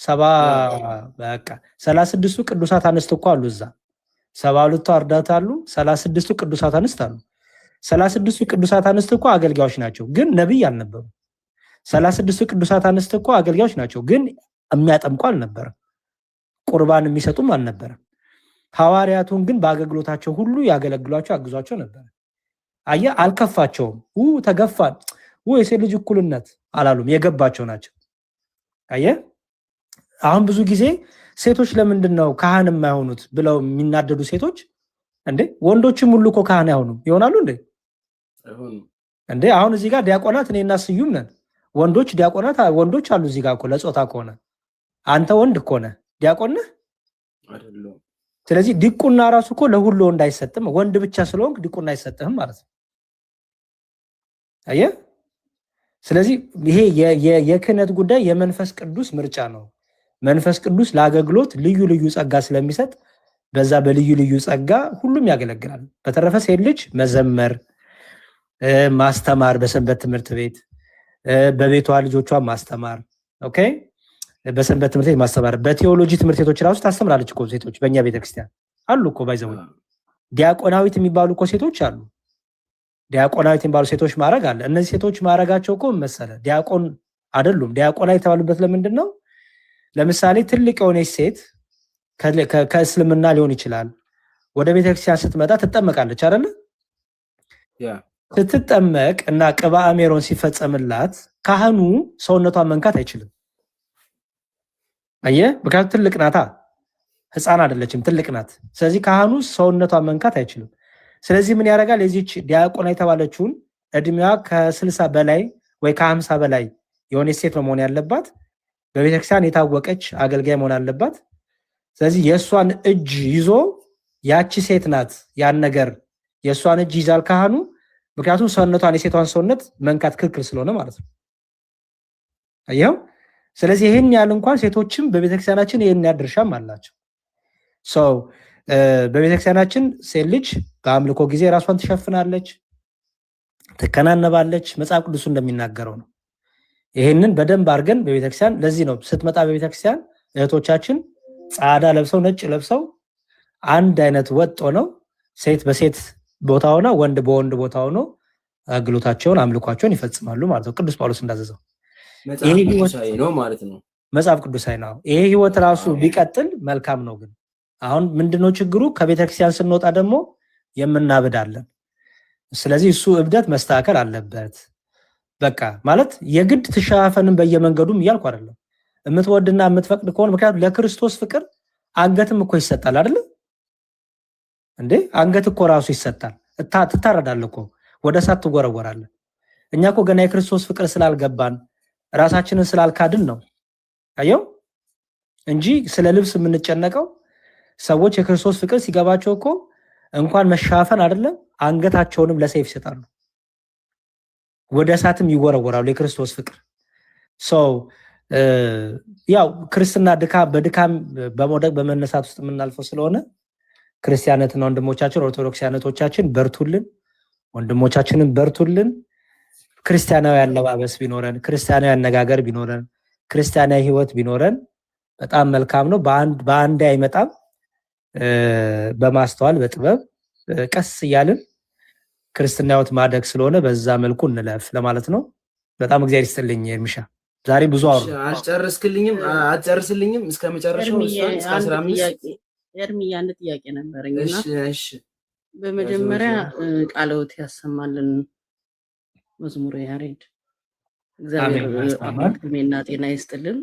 36ቱ ቅዱሳት አንስት እኮ አሉ እዛ 72ቱ አርዳት አሉ 36ቱ ቅዱሳት አንስት አሉ። 36ቱ ቅዱሳት አንስት እኮ አገልጋዮች ናቸው፣ ግን ነብይ አልነበሩ። 36ቱ ቅዱሳት አንስት እኮ አገልጋዮች ናቸው፣ ግን የሚያጠምቁ አልነበረም፣ ቁርባን የሚሰጡም አልነበረም። ሐዋርያቱን ግን በአገልግሎታቸው ሁሉ ያገለግሏቸው አግዟቸው ነበር። አየ አልከፋቸውም። ተገፋን የሴት ልጅ እኩልነት አላሉም፣ የገባቸው ናቸው። አየ አሁን ብዙ ጊዜ ሴቶች ለምንድን ነው ካህን የማይሆኑት ብለው የሚናደዱ ሴቶች እንዴ ወንዶችም ሁሉ እኮ ካህን አይሆኑም ይሆናሉ እንዴ? አሁን እዚህ ጋር ዲያቆናት እኔና ስዩም ነን። ወንዶች ዲያቆናት ወንዶች አሉ እዚህ ጋር እኮ ለጾታ ከሆነ አንተ ወንድ እኮ ነህ ዲያቆን ነህ አይደለም። ስለዚህ ዲቁና ራሱ እኮ ለሁሉ ወንድ አይሰጥም። ወንድ ብቻ ስለሆንክ ዲቁና አይሰጥህም ማለት ነው። አየ ስለዚህ ይሄ የክህነት ጉዳይ የመንፈስ ቅዱስ ምርጫ ነው። መንፈስ ቅዱስ ለአገልግሎት ልዩ ልዩ ጸጋ ስለሚሰጥ በዛ በልዩ ልዩ ጸጋ ሁሉም ያገለግላል። በተረፈ ሴት ልጅ መዘመር፣ ማስተማር፣ በሰንበት ትምህርት ቤት በቤቷ ልጆቿን ማስተማር፣ ኦኬ በሰንበት ትምህርት ቤት ማስተማር፣ በቴዎሎጂ ትምህርት ቤቶች ራሱ ታስተምራለች እኮ ሴቶች። በእኛ ቤተክርስቲያን አሉ እኮ ባይዘው ዲያቆናዊት የሚባሉ እኮ ሴቶች አሉ። ዲያቆናዊት የሚባሉ ሴቶች ማዕረግ አለ። እነዚህ ሴቶች ማዕረጋቸው እኮ መሰለ ዲያቆን አይደሉም። ዲያቆናዊት የተባሉበት ለምንድን ነው? ለምሳሌ ትልቅ የሆነች ሴት ከእስልምና ሊሆን ይችላል ወደ ቤተክርስቲያን ስትመጣ ትጠመቃለች አይደለ? ስትጠመቅ እና ቅባ አሜሮን ሲፈጸምላት ካህኑ ሰውነቷን መንካት አይችልም። አየ ምክንያቱም ትልቅ ናታ፣ ህፃን አይደለችም፣ ትልቅ ናት። ስለዚህ ካህኑ ሰውነቷን መንካት አይችልም። ስለዚህ ምን ያደርጋል? የዚች ዲያቆና የተባለችውን እድሜዋ ከ60 በላይ ወይ ከ50 በላይ የሆነች ሴት ነው መሆን ያለባት። በቤተክርስቲያን የታወቀች አገልጋይ መሆን አለባት። ስለዚህ የእሷን እጅ ይዞ ያቺ ሴት ናት ያን ነገር የእሷን እጅ ይዛል ካህኑ። ምክንያቱም ሰውነቷን የሴቷን ሰውነት መንካት ክልክል ስለሆነ ማለት ነው። አየው። ስለዚህ ይሄን ያህል እንኳን ሴቶችም በቤተክርስቲያናችን ይሄን ያህል ድርሻም አላቸው። በቤተክርስቲያናችን ሴት ልጅ በአምልኮ ጊዜ ራሷን ትሸፍናለች፣ ትከናነባለች። መጽሐፍ ቅዱስ እንደሚናገረው ነው። ይሄንን በደንብ አድርገን በቤተክርስቲያን ለዚህ ነው ስትመጣ በቤተክርስቲያን እህቶቻችን ጻዳ ለብሰው ነጭ ለብሰው አንድ አይነት ወጥ ሆነው ሴት በሴት ቦታ ሆና ወንድ በወንድ ቦታ ሆኖ አገልግሎታቸውን አምልኳቸውን ይፈጽማሉ ማለት ነው። ቅዱስ ጳውሎስ እንዳዘዘው መጽሐፍ ቅዱሳዊ ነው ማለት ነው። መጽሐፍ ቅዱሳዊ ነው። ይሄ ህይወት ራሱ ቢቀጥል መልካም ነው። ግን አሁን ምንድነው ችግሩ? ከቤተክርስቲያን ስንወጣ ደግሞ የምናብዳለን። ስለዚህ እሱ እብደት መስተካከል አለበት። በቃ ማለት የግድ ትሻፈንም በየመንገዱም እያልኩ አይደለም። የምትወድና የምትፈቅድ ከሆነ ምክንያቱም ለክርስቶስ ፍቅር አንገትም እኮ ይሰጣል አይደል እንዴ? አንገት እኮ ራሱ ይሰጣል። ትታረዳለህ እኮ ወደ እሳት ትጎረጎራለህ። እኛ እኮ ገና የክርስቶስ ፍቅር ስላልገባን ራሳችንን ስላልካድን ነው አየው እንጂ ስለ ልብስ የምንጨነቀው ሰዎች የክርስቶስ ፍቅር ሲገባቸው እኮ እንኳን መሻፈን አይደለም አንገታቸውንም ለሰይፍ ይሰጣሉ፣ ወደ እሳትም ይወረወራሉ። የክርስቶስ ፍቅር ያው ክርስትና በድካም በመውደቅ በመነሳት ውስጥ የምናልፈው ስለሆነ ክርስቲያነትና ወንድሞቻችን ኦርቶዶክሳውያኖቻችን በርቱልን፣ ወንድሞቻችንን በርቱልን። ክርስቲያናዊ አለባበስ ቢኖረን፣ ክርስቲያናዊ አነጋገር ቢኖረን፣ ክርስቲያናዊ ህይወት ቢኖረን በጣም መልካም ነው። በአንድ አይመጣም። በማስተዋል በጥበብ ቀስ እያልን ክርስትና ህይወት ማደግ ስለሆነ በዛ መልኩ እንለፍ ለማለት ነው። በጣም እግዚአብሔር ይስጥልኝ ኤርሚሻ። ዛሬ ብዙ አወሩ። አልጨርስልኝም እስከ መጨረሻው እስከ 15 ኤርሚ አንድ ጥያቄ ነበረኝና እሺ በመጀመሪያ ቃልዎት ያሰማልን መዝሙረ ያሬድ እግዚአብሔር እድሜና ጤና ይስጥልን።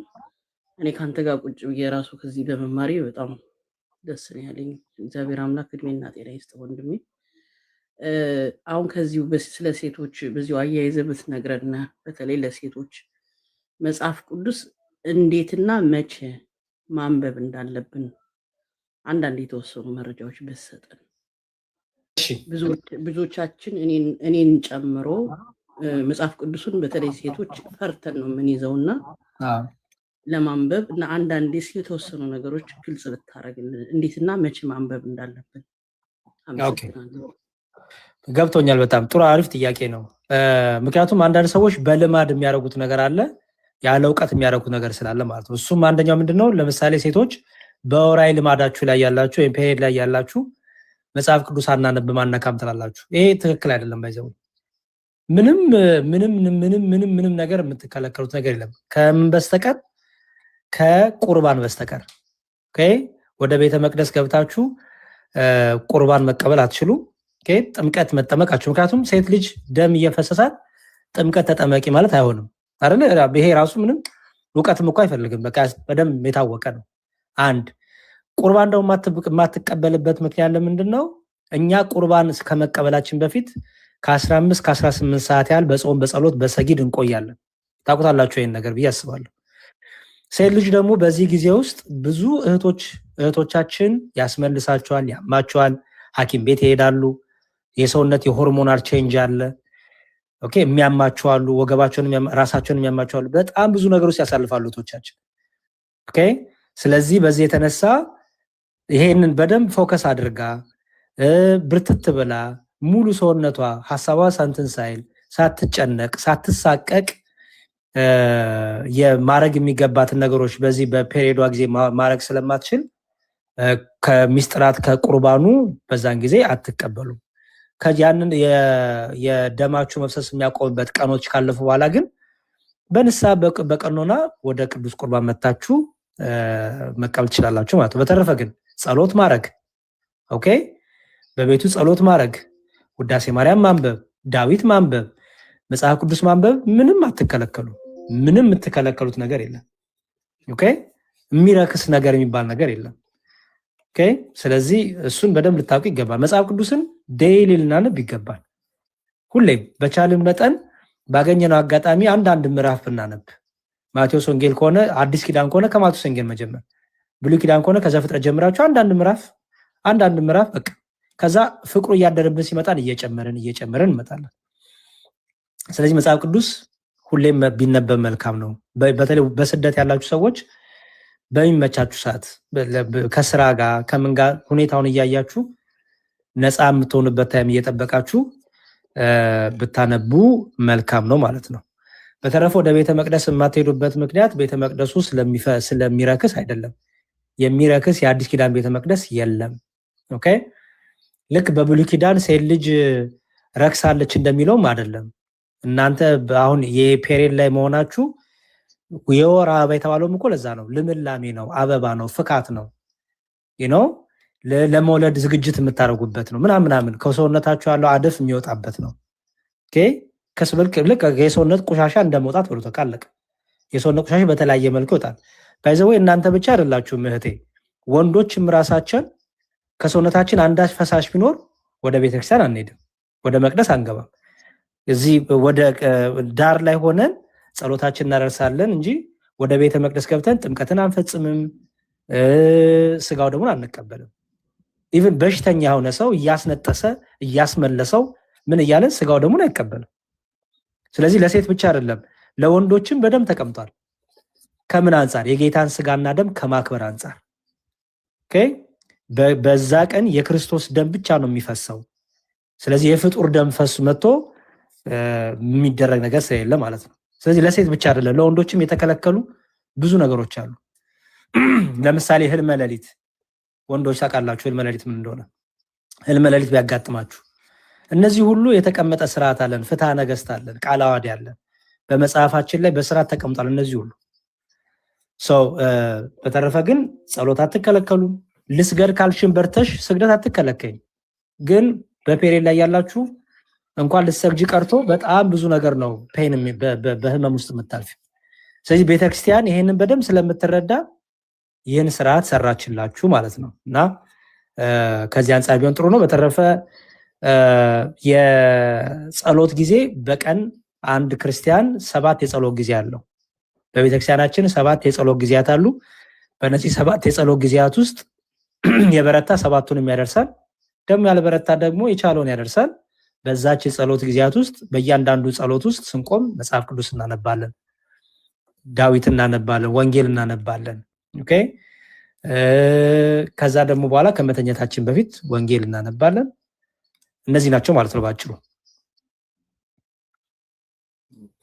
እኔ ካንተ ጋር ቁጭ ብዬ ራሱ ከዚህ በመማሪ በጣም ደስ ነው ያለኝ። እግዚአብሔር አምላክ እድሜና ጤና ይስጥ ወንድሜ። አሁን ከዚሁ ስለ ሴቶች በዚሁ አያይዘህ ብትነግረን፣ በተለይ ለሴቶች መጽሐፍ ቅዱስ እንዴትና መቼ ማንበብ እንዳለብን አንዳንድ የተወሰኑ መረጃዎች በሰጠን። ብዙዎቻችን እኔን ጨምሮ መጽሐፍ ቅዱስን በተለይ ሴቶች ፈርተን ነው የምንይዘውና ለማንበብ እና አንዳንዴ የተወሰኑ ነገሮች ግልጽ ብታረግልን እንዴትና መቼ ማንበብ እንዳለብን። ገብቶኛል። በጣም ጥሩ አሪፍ ጥያቄ ነው። ምክንያቱም አንዳንድ ሰዎች በልማድ የሚያደርጉት ነገር አለ። ያለ እውቀት የሚያደርጉት ነገር ስላለ ማለት ነው። እሱም አንደኛው ምንድነው ለምሳሌ ሴቶች በወራይ ልማዳችሁ ላይ ያላችሁ ወይም ፔሪድ ላይ ያላችሁ መጽሐፍ ቅዱስ አናነብም አናካም ትላላችሁ። ይሄ ትክክል አይደለም። ባይዘው ምንም ነገር የምትከለከሉት ነገር የለም ከምን በስተቀር ከቁርባን በስተቀር። ኦኬ ወደ ቤተ መቅደስ ገብታችሁ ቁርባን መቀበል አትችሉ። ኦኬ ጥምቀት መጠመቃችሁ ምክንያቱም ሴት ልጅ ደም እየፈሰሳት ጥምቀት ተጠመቂ ማለት አይሆንም አይደል? ይሄ ራሱ ምንም ዕውቀትም እኮ አይፈልግም። በቃ በደንብ የታወቀ ነው። አንድ ቁርባን ደግሞ የማትቀበልበት ምክንያት ለምንድነው? እኛ ቁርባን ከመቀበላችን በፊት ከ15 ከ18 ሰዓት ያህል በጾም በጸሎት በሰጊድ እንቆያለን። ታውቁታላችሁ ይሄን ነገር ብዬ አስባለሁ። ሴት ልጅ ደግሞ በዚህ ጊዜ ውስጥ ብዙ እህቶቻችን ያስመልሳቸዋል፣ ያማቸዋል፣ ሐኪም ቤት ይሄዳሉ። የሰውነት የሆርሞናል ቼንጅ አለ። ኦኬ የሚያማቸው አሉ፣ ወገባቸውን ራሳቸውን የሚያማቸው አሉ። በጣም ብዙ ነገሮች ያሳልፋሉ እህቶቻችን። ኦኬ ስለዚህ በዚህ የተነሳ ይሄንን በደንብ ፎከስ አድርጋ ብርትት ብላ ሙሉ ሰውነቷ ሐሳቧ ሳንትን ሳይል ሳትጨነቅ ሳትሳቀቅ የማረግ የሚገባትን ነገሮች በዚህ በፔሪዮዷ ጊዜ ማረግ ስለማትችል ከሚስጥራት ከቁርባኑ በዛን ጊዜ አትቀበሉ። ከያንን የደማችሁ መፍሰስ የሚያቆምበት ቀኖች ካለፉ በኋላ ግን በንስሐ በቀኖና ወደ ቅዱስ ቁርባን መታችሁ መቀበል ትችላላችሁ ማለት ነው። በተረፈ ግን ጸሎት ማረግ ኦኬ በቤቱ ጸሎት ማረግ፣ ውዳሴ ማርያም ማንበብ፣ ዳዊት ማንበብ፣ መጽሐፍ ቅዱስ ማንበብ ምንም አትከለከሉ። ምንም የምትከለከሉት ነገር የለም። ኦኬ የሚረክስ ነገር የሚባል ነገር የለም። ኦኬ ስለዚህ እሱን በደንብ ልታውቁ ይገባል። መጽሐፍ ቅዱስን ዴይሊ ልናነብ ይገባል። ሁሌም በቻልን መጠን ባገኘነው አጋጣሚ አንዳንድ ምዕራፍ ብናነብ ማቴዎስ ወንጌል ከሆነ አዲስ ኪዳን ከሆነ ከማቴዎስ ወንጌል መጀመር፣ ብሉይ ኪዳን ከሆነ ከዘፍጥረት ጀምራችሁ አንዳንድ ምዕራፍ በቃ ከዛ ፍቅሩ እያደረብን ሲመጣን እየጨመርን እንመጣለን። ስለዚህ መጽሐፍ ቅዱስ ሁሌም ቢነበብ መልካም ነው። በተለይ በስደት ያላችሁ ሰዎች በሚመቻችሁ ሰዓት ከስራ ጋር ከምን ጋር ሁኔታውን እያያችሁ ነፃ የምትሆኑበት ታይም እየጠበቃችሁ ብታነቡ መልካም ነው ማለት ነው። በተረፈ ወደ ቤተ መቅደስ የማትሄዱበት ምክንያት ቤተ መቅደሱ ስለሚረክስ አይደለም። የሚረክስ የአዲስ ኪዳን ቤተ መቅደስ የለም። ኦኬ ልክ በብሉይ ኪዳን ሴት ልጅ ረክሳለች እንደሚለውም አይደለም። እናንተ አሁን የፔሪድ ላይ መሆናችሁ የወር አበባ የተባለውም እኮ ለዛ ነው። ልምላሜ ነው፣ አበባ ነው፣ ፍካት ነው። ለመውለድ ዝግጅት የምታደርጉበት ነው ምናምን ከሰውነታችሁ ያለው አደፍ የሚወጣበት ነው። ኦኬ ልክ የሰውነት ቆሻሻ እንደመውጣት ብሎ ተቃለቀ። የሰውነት ቆሻሻ በተለያየ መልኩ ይወጣል። ባይዘው እናንተ ብቻ አይደላችሁም እህቴ፣ ወንዶችም ራሳችን ከሰውነታችን አንዳች ፈሳሽ ቢኖር ወደ ቤተክርስቲያን አንሄድም፣ ወደ መቅደስ አንገባም። እዚህ ወደ ዳር ላይ ሆነን ጸሎታችን እናደርሳለን እንጂ ወደ ቤተ መቅደስ ገብተን ጥምቀትን አንፈጽምም፣ ስጋው ደግሞ አንቀበልም። ኢቭን በሽተኛ የሆነ ሰው እያስነጠሰ እያስመለሰው ምን እያለን ስጋው ደግሞ አይቀበልም። ስለዚህ ለሴት ብቻ አይደለም ለወንዶችም በደም ተቀምጧል። ከምን አንጻር? የጌታን ስጋና ደም ከማክበር አንጻር። ኦኬ በዛ ቀን የክርስቶስ ደም ብቻ ነው የሚፈሰው። ስለዚህ የፍጡር ደም ፈሱ መጥቶ የሚደረግ ነገር ስለሌለ ማለት ነው። ስለዚህ ለሴት ብቻ አይደለም ለወንዶችም የተከለከሉ ብዙ ነገሮች አሉ። ለምሳሌ ህልመ ሌሊት፣ ወንዶች ታውቃላችሁ ህልመ ሌሊት ምን እንደሆነ። ህልመ ሌሊት ቢያጋጥማችሁ እነዚህ ሁሉ የተቀመጠ ስርዓት አለን፣ ፍትሐ ነገሥት አለን፣ ቃለ ዓዋዲ አለን፣ በመጽሐፋችን ላይ በስርዓት ተቀምጧል እነዚህ ሁሉ ሰው። በተረፈ ግን ጸሎት አትከለከሉም። ልስገድ ካልሽን በርተሽ ስግደት አትከለከኝ። ግን በፔሪድ ላይ ያላችሁ እንኳን ልትሰግጂ ቀርቶ በጣም ብዙ ነገር ነው ፔን በህመም ውስጥ የምታልፊ። ስለዚህ ቤተክርስቲያን ይሄንን በደንብ ስለምትረዳ ይህን ስርዓት ሰራችላችሁ ማለት ነው እና ከዚህ አንጻር ቢሆን ጥሩ ነው። በተረፈ የጸሎት ጊዜ በቀን አንድ ክርስቲያን 7 የጸሎት ጊዜ አለው። በቤተክርስቲያናችን 7 የጸሎት ጊዜያት አሉ። በእነዚህ 7 የጸሎት ጊዜያት ውስጥ የበረታ 7ቱንም ያደርሳል፣ ደግሞ ያልበረታ ደግሞ የቻለውን ያደርሳል። በዛች የጸሎት ጊዜያት ውስጥ በእያንዳንዱ ጸሎት ውስጥ ስንቆም መጽሐፍ ቅዱስ እናነባለን፣ ዳዊት እናነባለን፣ ወንጌል እናነባለን። ኦኬ ከዛ ደግሞ በኋላ ከመተኛታችን በፊት ወንጌል እናነባለን። እነዚህ ናቸው ማለት ነው ባጭሩ።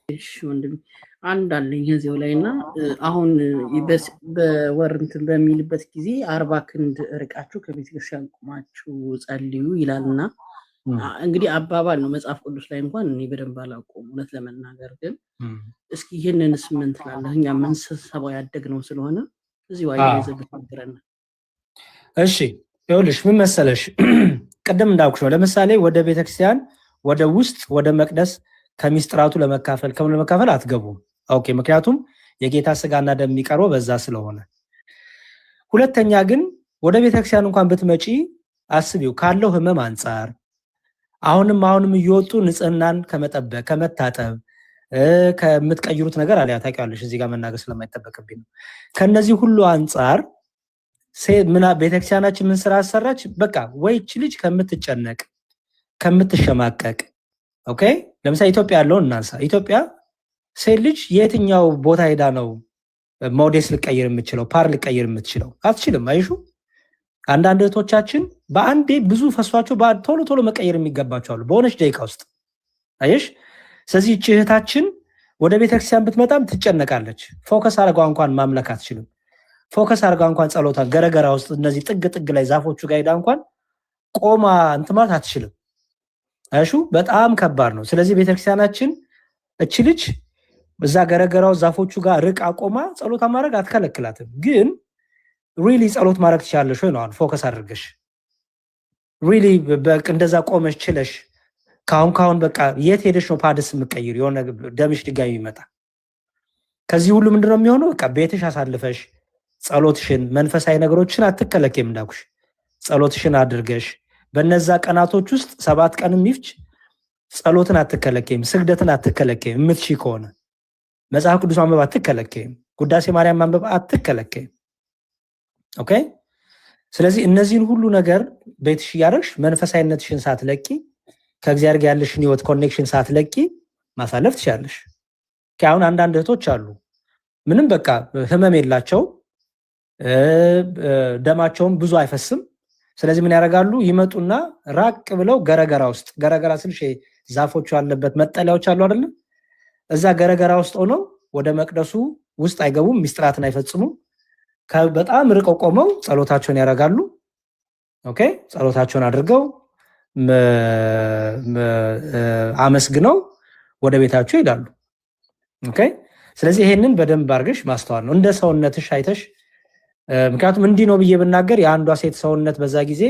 እሺ ወንድም አንድ አለኝ እዚያው ላይና አሁን በወር እንትን በሚልበት ጊዜ 40 ክንድ ርቃችሁ ከቤተክርስቲያን ቆማችሁ ጸልዩ ይላልና እንግዲህ አባባል ነው መጽሐፍ ቅዱስ ላይ እንኳን እኔ በደንብ አላውቀውም እውነት ለመናገር ግን እስኪ ይሄንንስ ምን ትላለህ? እኛ መንሰሰባው ያደግነው ስለሆነ እዚሁ አያይዘህ ብትነግረን። እሺ ይኸውልሽ ምን መሰለሽ ቀደም እንዳልኩሽ ነው። ለምሳሌ ወደ ቤተክርስቲያን ወደ ውስጥ ወደ መቅደስ ከሚስጥራቱ ለመካፈል አትገቡም። ኦኬ፣ ምክንያቱም የጌታ ስጋና ደም የሚቀርበው በዛ ስለሆነ። ሁለተኛ ግን ወደ ቤተክርስቲያን እንኳን ብትመጪ አስቢው ካለው ህመም አንጻር አሁንም እየወጡ ንጽህናን ከመጠበቅ ከመታጠብ ከምትቀይሩት ነገር አለ ታውቂያለሽ፣ እዚህ ጋር መናገር ስለማይጠበቅብኝ ነው። ከነዚህ ሁሉ አንጻር ቤተክርስቲያናችን ምን ስራ አሰራች? በቃ ወይች ልጅ ከምትጨነቅ ከምትሸማቀቅ ኦኬ፣ ለምሳሌ ኢትዮጵያ ያለውን እናንሳ። ኢትዮጵያ ሴት ልጅ የትኛው ቦታ ሄዳ ነው ሞዴስ ልቀይር የምትችለው ፓር ልቀይር የምትችለው? አትችልም። አይሹ አንዳንድ እህቶቻችን በአንዴ ብዙ ፈሷቸው ቶሎ መቀየር የሚገባቸው አሉ በሆነች ደቂቃ ውስጥ አይሽ። ስለዚህ እቺ እህታችን ወደ ቤተክርስቲያን ብትመጣም ትጨነቃለች። ፎከስ አድርጋ እንኳን ማምለክ አትችልም። ፎከስ አድርጋ እንኳን ጸሎታ ገረገራ ውስጥ እነዚህ ጥግ ላይ ዛፎቹ ጋር ሄዳ እንኳን ቆማ እንትማት አትችልም። አይሹ በጣም ከባድ ነው። ስለዚህ ቤተክርስቲያናችን እቺ ልጅ በዛ ገረገራው ዛፎቹ ጋር ርቃ ቆማ ጸሎታ ማድረግ አትከለክላትም። ግን ሪሊ ጸሎት ማድረግ ትችላለሽ ወይ ነው ፎከስ አድርገሽ ሪሊ እንደዛ ቆመሽ ችለሽ ካሁን በቃ የት ሄደሽ ነው ፓድስ የምትቀይር የሆነ ደምሽ ድጋሚ ይመጣ። ከዚህ ሁሉ ምንድነው የሚሆነው? በቃ ቤትሽ አሳልፈሽ ጸሎትሽን መንፈሳዊ ነገሮችን አትከለከም። እንዳልኩሽ ጸሎትሽን አድርገሽ በነዛ ቀናቶች ውስጥ 7 ቀንም ይፍች ጸሎትን አትከለከም፣ ስግደትን አትከለከም። ምትሺ ከሆነ መጽሐፍ ቅዱስ ማንበብ አትከለከም፣ ውዳሴ ማርያም ማንበብ አትከለከም። ኦኬ። ስለዚህ እነዚህን ሁሉ ነገር ቤትሽ ያደርሽ መንፈሳዊነትሽን ሳትለቂ ከእግዚአብሔር ጋር ያለሽን ህይወት ኮኔክሽን ሳትለቂ ማሳለፍ ትችላለሽ። አሁን አንዳንድ እህቶች አሉ ምንም በቃ ህመም የላቸው ደማቸውም ብዙ አይፈስም። ስለዚህ ምን ያደርጋሉ? ይመጡና ራቅ ብለው ገረገራ ስልሽ ዛፎቹ ያለበት መጠለያዎች አሉ አይደል? እዛ ገረገራ ውስጥ ሆነው ወደ መቅደሱ ውስጥ አይገቡም፣ ሚስጥራትን አይፈጽሙም። በጣም ርቀው ቆመው ጸሎታቸውን ያደርጋሉ። ኦኬ፣ ጸሎታቸውን አድርገው አመስግነው ወደ ቤታቸው ይሄዳሉ። ኦኬ። ስለዚህ ይሄንን በደንብ አድርገሽ ማስተዋል ነው እንደ ሰውነትሽ አይተሽ። ምክንያቱም እንዲህ ነው ብዬ ብናገር የአንዷ ሴት ሰውነት በዛ ጊዜ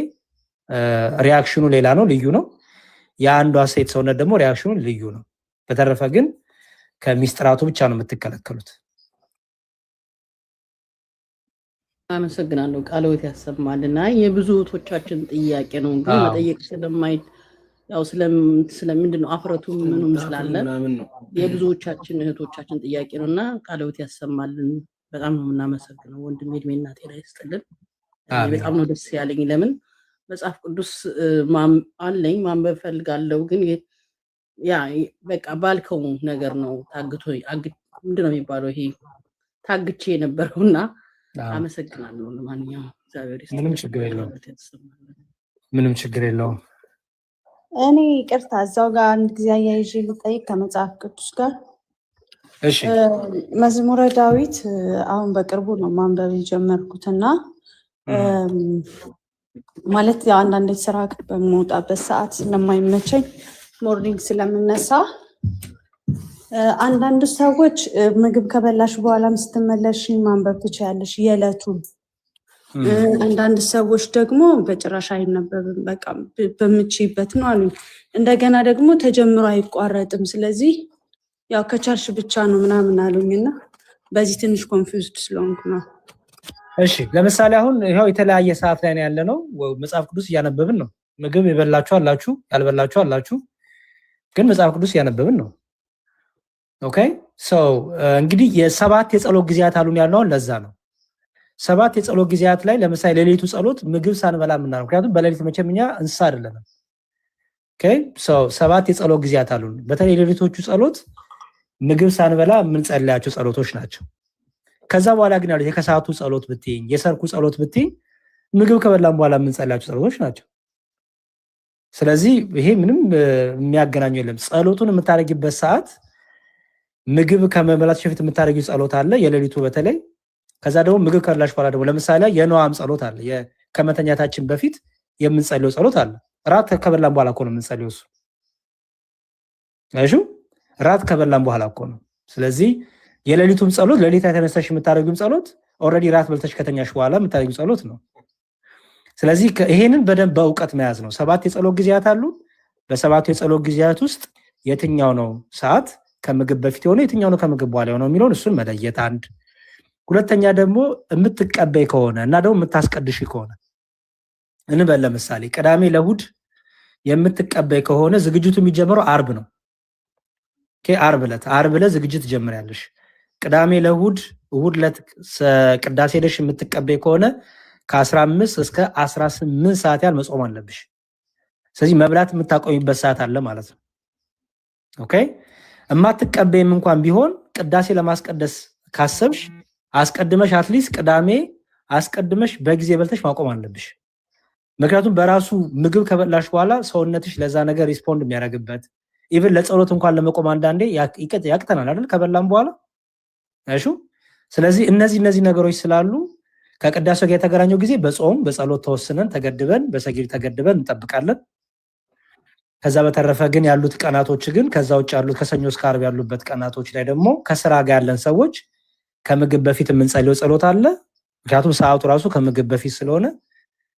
ሪያክሽኑ ሌላ ነው፣ ልዩ ነው። የአንዷ ሴት ሰውነት ደግሞ ሪያክሽኑ ልዩ ነው። በተረፈ ግን ከሚስጥራቱ ብቻ ነው የምትከለከሉት። አመሰግናለሁ። ቃልዎት ያሰማልና የብዙ እህቶቻችን ጥያቄ ነው ግን መጠየቅ ስለማይ ያው ስለምንድን ነው አፍረቱ ምንም ስላለ የብዙዎቻችን እህቶቻችን ጥያቄ ነውና ቃልዎት ያሰማልን። በጣም ነው የምናመሰግነው ወንድሜ፣ እድሜና ጤና ይስጥልን። በጣም ነው ደስ ያለኝ። ለምን መጽሐፍ ቅዱስ አለኝ ማንበብ ፈልጋለሁ፣ ግን ያ በቃ ባልከው ነገር ነው ምንድን ነው የሚባለው ይሄ ታግቼ የነበረውና አመሰግናለሁ። ለማንኛውም እግዚአብሔር ይስጥልን። ምንም ችግር የለውም። እኔ ይቅርታ እዛው ጋር አንድ ጊዜ አያይዤ ልጠይቅ ከመጽሐፍ ቅዱስ ጋር። እሺ፣ መዝሙረ ዳዊት አሁን በቅርቡ ነው ማንበብ የጀመርኩትና ማለት ያው አንዳንድ ስራ በመውጣበት ሰዓት ስለማይመቸኝ ሞርኒንግ ስለምነሳ አንዳንድ ሰዎች ምግብ ከበላሽ በኋላም ስትመለሽ ማንበብ ትችያለሽ የዕለቱን። አንዳንድ ሰዎች ደግሞ በጭራሽ አይነበብም በቃ በምችይበት ነው አሉ። እንደገና ደግሞ ተጀምሮ አይቋረጥም፣ ስለዚህ ያው ከቻልሽ ብቻ ነው ምናምን አሉኝና በዚህ ትንሽ ኮንፊውዝድ ስለሆንኩ ነው። እሺ፣ ለምሳሌ አሁን ይሄው የተለያየ ሰዓት ላይ ያለ ነው መጽሐፍ ቅዱስ እያነበብን ነው። ምግብ የበላችሁ አላችሁ፣ ያልበላችሁ አላችሁ፣ ግን መጽሐፍ ቅዱስ እያነበብን ነው። ኦኬ። እንግዲህ የሰባት የጸሎት ጊዜያት አሉን ያለው ለዛ ነው። 7 የጸሎት ጊዜያት ላይ ለምሳሌ ሌሊቱ ጸሎት ምግብ ሳንበላ ምናምን፣ ምክንያቱም በሌሊት መቼም እኛ እንስሳ አይደለም። ኦኬ። 7 የጸሎት ጊዜያት አሉን። በተለይ ሌሊቶቹ ጸሎት ምግብ ሳንበላ የምንጸልያቸው ጸሎቶች ናቸው። ከዛ በኋላ ግን ያሉት የከሰዓቱ ጸሎት ብትይኝ፣ የሰርኩ ጸሎት ብትይኝ ምግብ ከበላን በኋላ የምንጸልያቸው ጸሎቶች ናቸው። ስለዚህ ይሄ ምንም የሚያገናኘው የለም። ጸሎቱን የምታደርጊበት ሰዓት ምግብ ከመብላት በፊት የምታደርጊው ጸሎት አለ የሌሊቱ በተለይ ከዛ ደግሞ ምግብ ከበላሽ በኋላ ደግሞ ለምሳሌ የኖአም ጸሎት አለ ከመተኛታችን በፊት የምንጸልየው ጸሎት አለ ራት ከበላን በኋላ እኮ ነው የምንጸልየው እሱ አይሹ ራት ከበላን በኋላ እኮ ነው ስለዚህ የሌሊቱም ጸሎት ሌሊት ተነስተሽ የምታደርጊው ጸሎት ኦሬዲ ራት በልተሽ ከተኛሽ በኋላ የምታደርጊው ጸሎት ነው ስለዚህ ይሄንን በደንብ በእውቀት መያዝ ነው 7 የጸሎት ጊዜያት አሉ በሰባቱ የጸሎት ጊዜያት ውስጥ የትኛው ነው ሰዓት ከምግብ በፊት ሆነ የትኛው ነው ከምግብ በኋላ ሆነ የሚለውን እሱን መለየት አንድ ሁለተኛ ደግሞ የምትቀበይ ከሆነ እና ደግሞ የምታስቀድሽ ከሆነ እንበል ለምሳሌ ቅዳሜ ለእሑድ የምትቀበይ ከሆነ ዝግጅቱ የሚጀምረው ዓርብ ነው ዓርብ ዕለት ዝግጅት ጀምሪያለሽ ቅዳሜ ለእሑድ እሑድ ዕለት ቅዳሴ ሄደሽ የምትቀበይ ከሆነ ከ15 እስከ 18 ሰዓት ያህል መጾም አለብሽ ስለዚህ መብላት የምታቆሚበት ሰዓት አለ ማለት ነው ኦኬ እማትቀበይም እንኳን ቢሆን ቅዳሴ ለማስቀደስ ካሰብሽ አስቀድመሽ አትሊስት ቅዳሜ አስቀድመሽ በጊዜ በልተሽ ማቆም አለብሽ ምክንያቱም በራሱ ምግብ ከበላሽ በኋላ ሰውነትሽ ለዛ ነገር ሪስፖንድ የሚያደርግበት ኢቭን ለጸሎት እንኳን ለመቆም አንዳንዴ ያቅተናል አይደል ከበላም በኋላ አይሹ ስለዚህ እነዚህ ነገሮች ስላሉ ከቅዳሴው ጋር የተገናኘው ጊዜ በጾም በጸሎት ተወስነን ተገድበን በሰጊድ ተገድበን እንጠብቃለን ከዛ በተረፈ ግን ያሉት ቀናቶች ግን ከዛ ውጭ ያሉት ከሰኞ እስከ ዓርብ ያሉበት ቀናቶች ላይ ደግሞ ከስራ ጋር ያለን ሰዎች ከምግብ በፊት የምንጸልየው ጸሎት አለ ምክንያቱም ሰዓቱ ራሱ ከምግብ በፊት ስለሆነ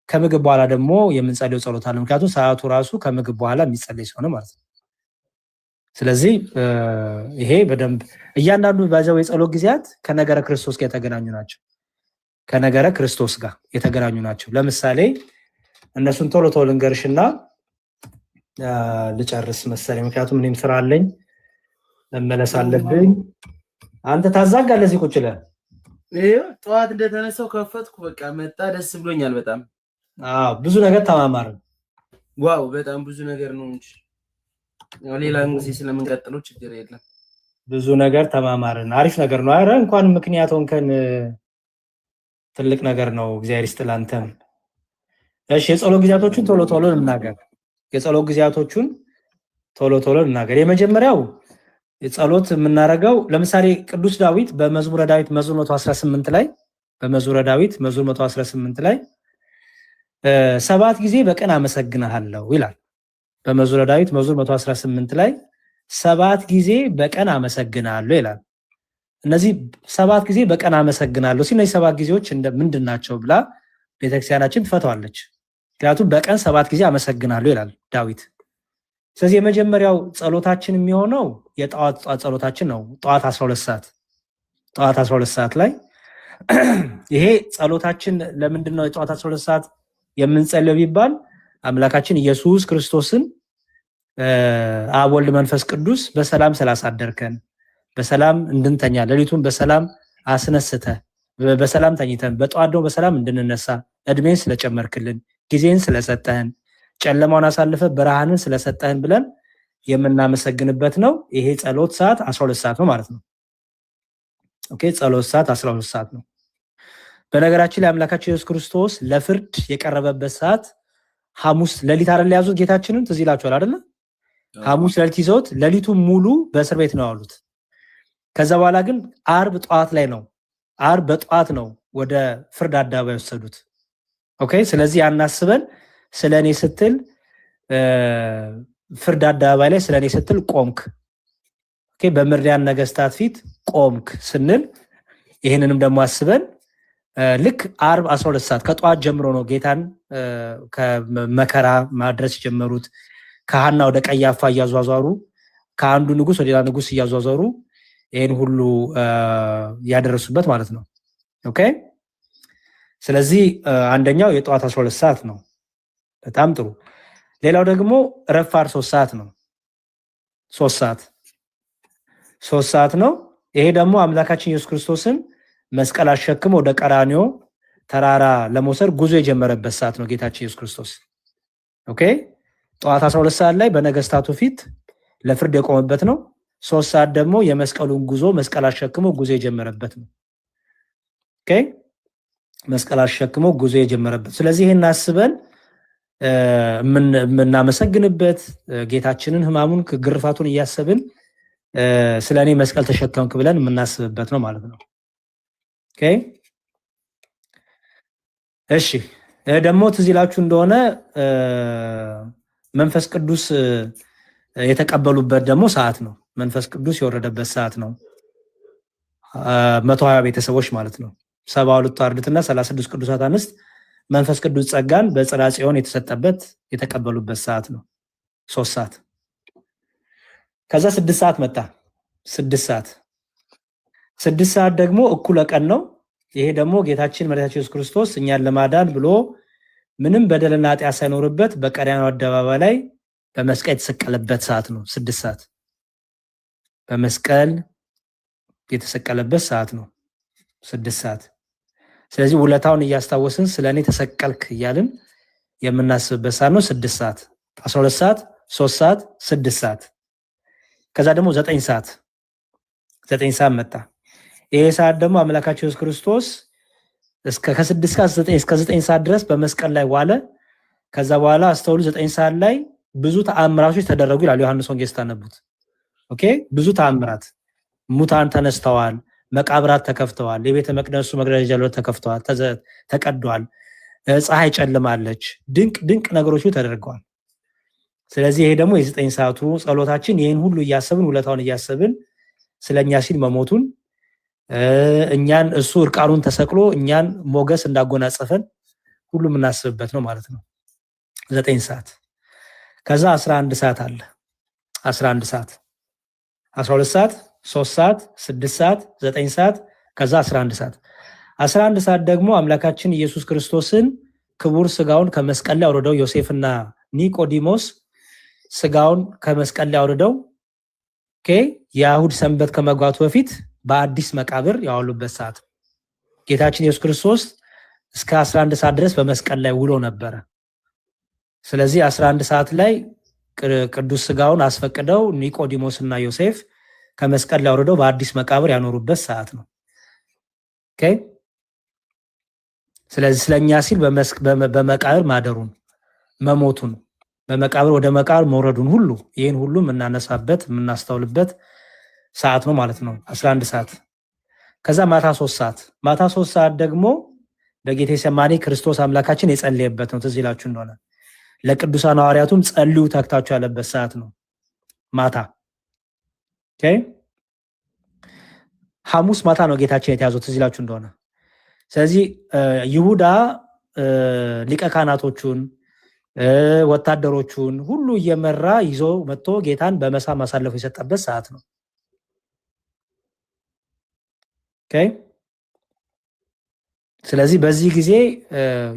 ከምግብ በኋላ ደግሞ የምንጸልየው ጸሎት አለ ምክንያቱም ሰዓቱ ራሱ ከምግብ በኋላ የሚጸልይ ስለሆነ ማለት ነው ስለዚህ ይሄ በደንብ እያንዳንዱ ባዛው የጸሎት ጊዜያት ከነገረ ክርስቶስ ጋር የተገናኙ ናቸው ከነገረ ክርስቶስ ጋር የተገናኙ ናቸው ለምሳሌ እነሱን ቶሎ ልንገርሽና ልጨርስ መሰለኝ ምክንያቱም እኔም ስራ አለኝ መመለስ አለብኝ አንተ ታዛጋለህ እዚህ ቁጭ ብለህ ጠዋት እንደተነሳው ከፈትኩ በቃ መጣ ደስ ብሎኛል በጣም ብዙ ነገር ተማማርን ዋው በጣም ብዙ ነገር ነው እንጂ ሌላ ጊዜ ስለምንቀጥለው ችግር የለም ብዙ ነገር ተማማርን አሪፍ ነገር ነው አረ እንኳን ምክንያት ሆንከን ትልቅ ነገር ነው እግዚአብሔር ይስጥል አንተም እሺ የጸሎት ጊዜያቶቹን ቶሎ እንናገር የጸሎት ጊዜያቶቹን ቶሎ እንናገር የመጀመሪያው የጸሎት የምናረጋው ለምሳሌ ቅዱስ ዳዊት በመዝሙረ ዳዊት መዝሙር 118 ላይ በመዝሙረ ዳዊት መዝሙር 118 ላይ 7 ጊዜ በቀን አመሰግናለሁ ይላል በመዝሙረ ዳዊት መዝሙር 118 ላይ 7 ጊዜ በቀን አመሰግናለሁ ይላል እነዚህ 7 ጊዜ በቀን አመሰግናለሁ ሲነዚህ 7 ጊዜዎች ምንድናቸው ብላ ቤተክርስቲያናችን ትፈታዋለች ምክንያቱም በቀን 7 ጊዜ አመሰግናለሁ ይላል ዳዊት ስለዚህ የመጀመሪያው ጸሎታችን የሚሆነው የጠዋት ጸሎታችን ነው ጠዋት 12 ሰዓት ላይ ይሄ ጸሎታችን ለምንድነው የጠዋት 12 ሰዓት የምንጸልየው ቢባል አምላካችን ኢየሱስ ክርስቶስን አብ ወልድ መንፈስ ቅዱስ በሰላም ስላሳደርከን በሰላም እንድንተኛ ሌሊቱን በሰላም አስነስተ በሰላም ተኝተን በጠዋት ደግሞ በሰላም እንድንነሳ እድሜን ስለጨመርክልን ጊዜን ስለሰጠህን ጨለማውን አሳልፈ ብርሃንን ስለሰጠህን ብለን የምናመሰግንበት ነው ይሄ ጸሎት ሰዓት 12 ሰዓት ነው ማለት ነው ኦኬ ጸሎት ሰዓት 12 ሰዓት ነው በነገራችን ላይ አምላካችን ኢየሱስ ክርስቶስ ለፍርድ የቀረበበት ሰዓት ሐሙስ ሌሊት አይደል ያዙት ጌታችንን ትዝ ይላችኋል አይደል ሐሙስ ሌሊት ይዘውት ሌሊቱን ሙሉ በእስር ቤት ነው ያሉት ከዛ በኋላ ግን ዓርብ ጠዋት ላይ ነው ዓርብ በጠዋት ነው ወደ ፍርድ አደባባይ ወሰዱት ኦኬ ስለዚህ ያናስበን ስለኔ ስትል ፍርድ አደባባይ ላይ ስለኔ ስትል ቆምክ ኦኬ በምድሪያን ነገስታት ፊት ቆምክ ስንል ይሄንንም ደግሞ አስበን ልክ ዓርብ 12 ሰዓት ከጧት ጀምሮ ነው ጌታን ከመከራ ማድረስ ጀመሩት ከሐና ወደ ቀያፋ እያዟዟሩ ከአንዱ ንጉስ ወደ ሌላ ንጉስ እያዟዟሩ ይሄን ሁሉ ያደረሱበት ማለት ነው ኦኬ ስለዚህ አንደኛው የጧት 12 ሰዓት ነው በጣም ጥሩ ሌላው ደግሞ ረፋር 3 ሰዓት ነው 3 ሰዓት ነው ይሄ ደግሞ አምላካችን ኢየሱስ ክርስቶስን መስቀል አሸክሞ ወደ ቀራንዮ ተራራ ለመውሰድ ጉዞ የጀመረበት ሰዓት ነው ጌታችን ኢየሱስ ክርስቶስ ኦኬ ጠዋት 12 ሰዓት ላይ በነገስታቱ ፊት ለፍርድ የቆመበት ነው 3 ሰዓት ደግሞ የመስቀሉን ጉዞ መስቀል አሸክሞ ጉዞ የጀመረበት ነው ኦኬ መስቀል አሸክሞ ጉዞ የጀመረበት ስለዚህ ይሄን አስበን ምናመሰግንበት ጌታችንን ህማሙን ግርፋቱን እያሰብን ስለኔ መስቀል ተሸከምክ ብለን የምናስብበት ነው ማለት ነው። ኦኬ እሺ ደግሞ ትዝ ይላችሁ እንደሆነ መንፈስ ቅዱስ የተቀበሉበት ደግሞ ሰዓት ነው። መንፈስ ቅዱስ የወረደበት ሰዓት ነው። 120 ቤተሰቦች ማለት ነው። 72 አርድእትና 36 ቅዱሳት አንስት መንፈስ ቅዱስ ጸጋን በጽርሐ ጽዮን የተሰጠበት የተቀበሉበት ሰዓት ነው። 3 ሰዓት ከዛ 6 ሰዓት መጣ። 6 ሰዓት ደግሞ እኩለ ቀን ነው። ይሄ ደግሞ ጌታችን መድኃኒታችን ኢየሱስ ክርስቶስ እኛን ለማዳን ብሎ ምንም በደልና ኃጢአት ሳይኖርበት በቀራንዮ አደባባይ ላይ በመስቀል የተሰቀለበት ሰዓት ነው። 6 ሰዓት በመስቀል የተሰቀለበት ሰዓት ነው። 6 ሰዓት። ስለዚህ ውለታውን እያስታወስን ስለኔ ተሰቀልክ እያልን የምናስብበት ሰዓት ነው። 6 ሰዓት፣ 12 ሰዓት፣ 3 ሰዓት፣ 6 ሰዓት። ከዛ ደግሞ 9 ሰዓት መጣ። ይሄ ሰዓት ደግሞ አምላካችን ኢየሱስ ክርስቶስ ከ6 እስከ 9 ሰዓት ድረስ በመስቀል ላይ ዋለ። ከዛ በኋላ አስተውሉ 9 ሰዓት ላይ ብዙ ተአምራቶች ተደረጉ ይላል ዮሐንስ ወንጌል ስታነቡት። ኦኬ ብዙ ተአምራት፣ ሙታን ተነስተዋል፣ መቃብራት ተከፍተዋል፣ የቤተ መቅደሱ መጋረጃዎች ተከፍተዋል፣ ተቀዷል፣ ፀሐይ ጨልማለች፣ ድንቅ ነገሮች ተደርገዋል። ስለዚህ ይሄ ደግሞ የ9 ሰዓቱ ጸሎታችን ይሄን ሁሉ እያሰብን ውለታውን እያሰብን ስለኛ ሲል መሞቱን እኛን እሱ እርቃኑን ተሰቅሎ እኛን ሞገስ እንዳጎናጸፈን ሁሉ የምናስብበት ነው ማለት ነው። 9 ሰዓት ከዛ 11 ሰዓት አለ። 11 ሰዓት 12 ሰዓት 3 ሰዓት 6 ሰዓት 9 ሰዓት ከዛ 11 ሰዓት 11 ሰዓት ደግሞ አምላካችን ኢየሱስ ክርስቶስን ክቡር ስጋውን ከመስቀል ላይ አውርደው ዮሴፍና ኒቆዲሞስ ስጋውን ከመስቀል ላይ አውርደው የአይሁድ ሰንበት ከመግባቱ በፊት በአዲስ መቃብር ያዋሉበት ሰዓት። ጌታችን ኢየሱስ ክርስቶስ እስከ 11 ሰዓት ድረስ በመስቀል ላይ ውሎ ነበረ። ስለዚህ 11 ሰዓት ላይ ቅዱስ ስጋውን አስፈቅደው ኒቆዲሞስና ዮሴፍ ከመስቀል ላይ አውርደው በአዲስ መቃብር ያኖሩበት ሰዓት ነው። ኦኬ ስለዚህ ስለኛ ሲል በመቃብር ማደሩን፣ መሞቱን፣ በመቃብር ወደ መቃብር መውረዱን ሁሉ ይሄን ሁሉ የምናነሳበት የምናስተውልበት ሰዓት ነው ማለት ነው። 11 ሰዓት ከዛ ማታ 3 ሰዓት ደግሞ በጌቴሴማኒ ክርስቶስ አምላካችን የጸለየበት ነው። ትዝ ይላችሁ እንደሆነ ለቅዱሳን ሐዋርያቱም ጸልዩ ተግታችሁ ያለበት ሰዓት ነው ማታ። ኦኬ ሐሙስ ማታ ነው ጌታችን የተያዘው ትዝ ይላችሁ እንደሆነ። ስለዚህ ይሁዳ ሊቀ ካህናቶቹን ወታደሮቹን ሁሉ እየመራ ይዞ መጥቶ ጌታን በመሳም አሳልፎ የሰጠበት ሰዓት ነው። ኦኬ ስለዚህ በዚህ ጊዜ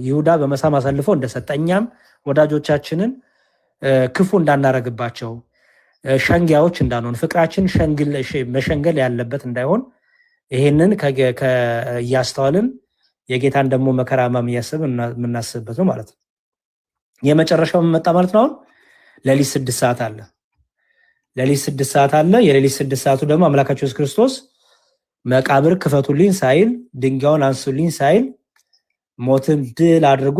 ይሁዳ በመሳም አሳልፎ እንደሰጠኛም ወዳጆቻችንን ክፉ እንዳናረግባቸው ሸንጊያዎች እንዳንሆን ፍቅራችን መሸንገል ያለበት እንዳይሆን ይሄንን እያስተዋልን የጌታን ደግሞ መከራ ሕማም እያሰብን የምናስብበት ነው ማለት ነው። የመጨረሻው መጣ ማለት ነው። አሁን ሌሊት 6 ሰዓት አለ። የሌሊት 6 ሰዓቱ ደግሞ አምላካችን ኢየሱስ ክርስቶስ መቃብር ክፈቱልኝ ሳይል ድንጋዩን አንሱልኝ ሳይል ሞትን ድል አድርጎ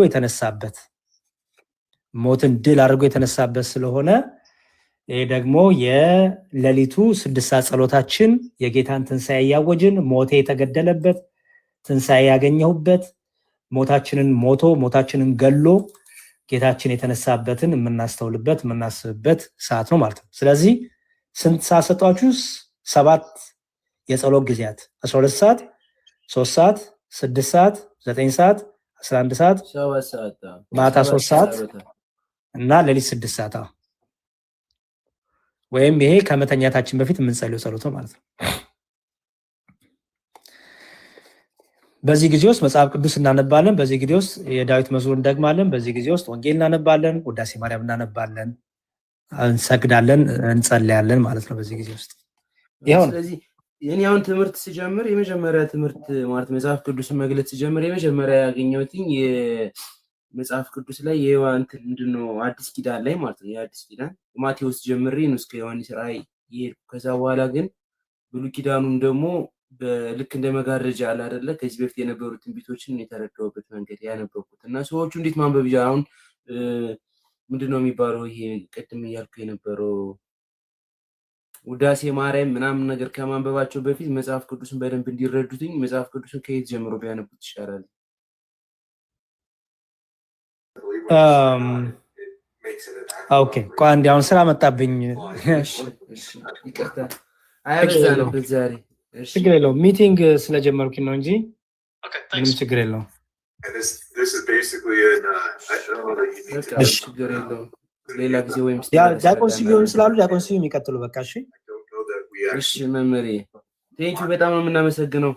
የተነሳበት ስለሆነ ይሄ ደግሞ የሌሊቱ 6 ሰዓት ጸሎታችን የጌታን ትንሣኤ ያወጅን ሞቴ የተገደለበት ትንሣኤ ያገኘሁበት ሞታችንን ገሎ ጌታችን የተነሳበትን የምናስተውልበት የምናስብበት ሰዓት ነው ማለት ነው። ስለዚህ ስንት ሰዓት ሰጧችሁ? 7 የጸሎት ጊዜያት 12 ሰዓት፣ 3 ሰዓት፣ 6 ሰዓት፣ 9 ሰዓት፣ 11 ሰዓት፣ ማታ 3 ሰዓት እና ሌሊት 6 ሰዓት ወይም ይሄ ከመተኛታችን በፊት የምንጸልየው ጸሎት ነው ማለት ነው። በዚህ ጊዜ ውስጥ መጽሐፍ ቅዱስ እናነባለን። በዚህ ጊዜ ውስጥ የዳዊት መዝሙር እንደግማለን። በዚህ ጊዜ ውስጥ ወንጌል እናነባለን፣ ውዳሴ ማርያም እናነባለን፣ እንሰግዳለን፣ እንጸልያለን ማለት ነው። በዚህ ጊዜ ውስጥ ይሄው። ስለዚህ እኔ አሁን ትምህርት ሲጀምር የመጀመሪያ ትምህርት ማለት መጽሐፍ ቅዱስን መግለጽ ሲጀምር የመጀመሪያ ያገኘሁት መጽሐፍ ቅዱስ ላይ የዮሐንስ ምንድነው አዲስ ኪዳን ላይ ማለት ነው። የአዲስ ኪዳን ማቴዎስ ጀምሬ ነው እስከ ዮሐንስ ራእይ ይሄድኩ። ከዛ በኋላ ግን ብሉይ ኪዳኑም ደግሞ በልክ እንደ መጋረጃ አለ አይደለ? ከዚህ በፊት የነበሩ ትንቢቶችን የተረዳሁበት መንገድ ያነበብኩት እና ሰዎቹ እንዴት ማንበብ ይችላል? አሁን ምንድነው የሚባለው ይሄ ቅድም እያልኩ የነበረው ውዳሴ ማርያም ምናምን ነገር ከማንበባቸው በፊት መጽሐፍ ቅዱስን በደንብ እንዲረዱትኝ መጽሐፍ ቅዱስን ከየት ጀምሮ ቢያነቡት ይሻላል? ኦኬ ቆይ አንዴ አሁን ስራ መጣብኝ። ይቅርታ አያበዛንበት ዛሬ። ችግር የለውም ሚቲንግ ስለጀመርኩኝ ነው እንጂ ምንም ችግር የለውም። ችግር የለውም። ሌላ ጊዜ ወይም ዲያቆን ሲቪውን ስላሉ ዲያቆን ሲቪ የሚቀጥሉ በቃ። እሺ እሺ መምህሬ ቴንኪው በጣም ነው የምናመሰግነው።